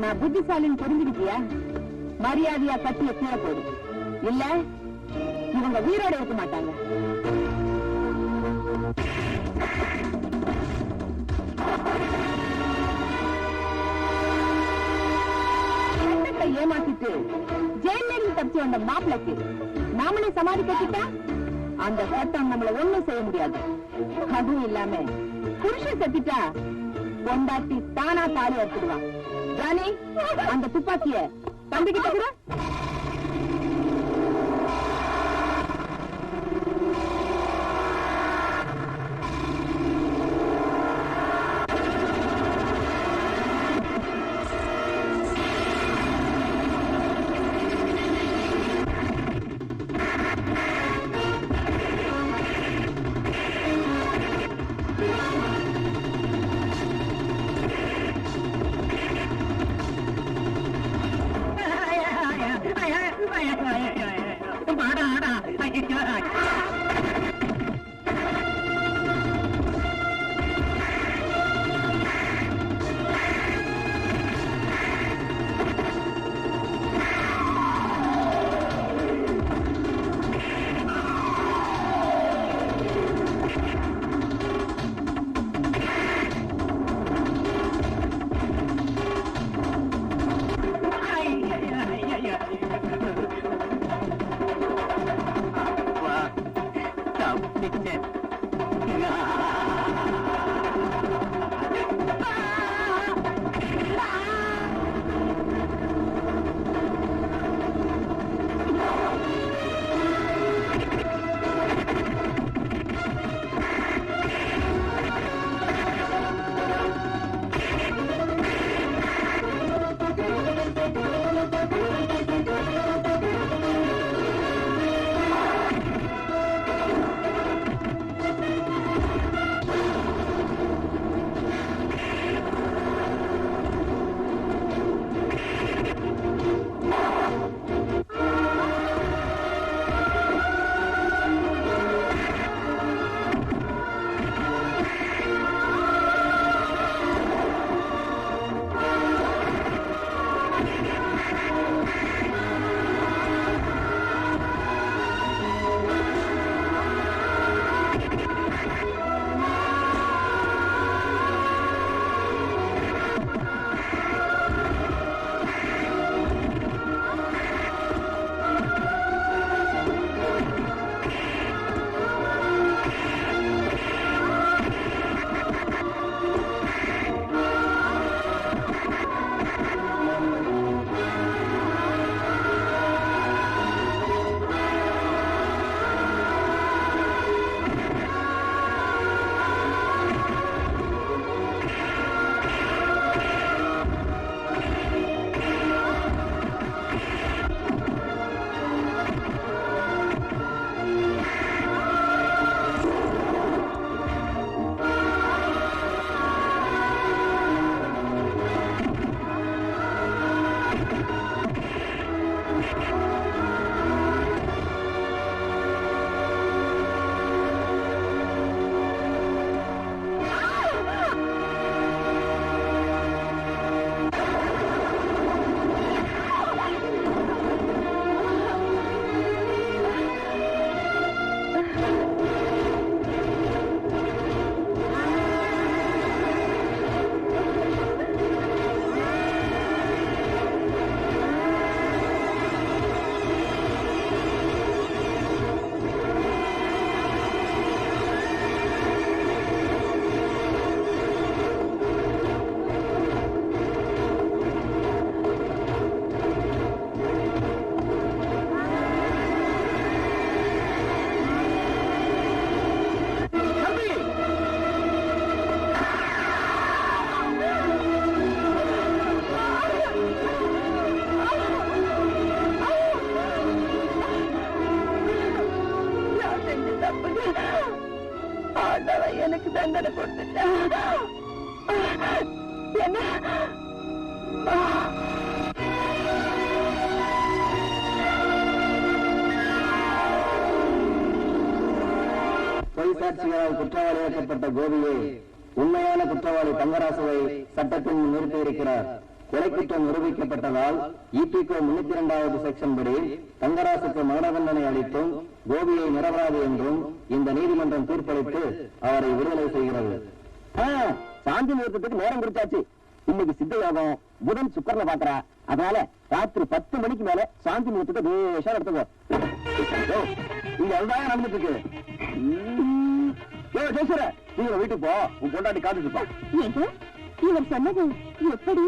S4: நான் புத்திசாலின்னு தெரிஞ்சுக்கிட்டியா? மரியாதையா கட்டிய கீழே போடு, இல்ல இவங்க உயிரோட இருக்க மாட்டாங்க. ஏமாத்திட்டு ஜெயில இருந்து தப்பிச்சு வந்த மாப்பிளைக்கு நாமளே சமாதி கட்டிட்டா அந்த சட்டம் நம்மள ஒண்ணும் செய்ய முடியாது. அதுவும் இல்லாம புருஷன் செத்துட்டா பொண்டாட்டி தானா தாலி எடுத்துடுவான். ராணி, அந்த துப்பாக்கிய தம்பிக்கிட்ட கூட. தப்புங்க. ஆண்டவன் எனக்கு தண்டனை கொடுத்துட்டா. என்ன
S2: பொய் சாட்சிகளால் குற்றவாளியாக்கப்பட்ட கோபியை உண்மையான குற்றவாளி தங்கராசுவை சட்டத்தின் முன் நிறுத்தியிருக்கிறார். கொலை குற்றம் நிரூபிக்கப்பட்டதால் இபிகோ 302வது செக்ஷன் படி தங்கராசுக்கு மரண தண்டனை அளித்தும் கோபியை நிரபராதி என்றும் இந்த நீதிமன்றம் தீர்ப்பளித்து அவரை விடுதலை செய்கிறது.
S3: சாந்தி முகூர்த்தத்துக்கு நேரம் குறிச்சாச்சு. இன்னைக்கு சித்த யோகம், புதன் சுக்கரனை பாக்குறா. அதனால ராத்திரி 10 மணிக்கு மேல சாந்தி முகூர்த்தத்தை பேஷா எடுத்துக்கோ.
S2: இங்க அதுதான் நடந்துட்டு இருக்கு. நீங்க வீட்டுக்கு போ, உன் பொண்டாட்டி காத்துட்டு இருப்பா.
S6: இவர் சொன்னது எப்படி?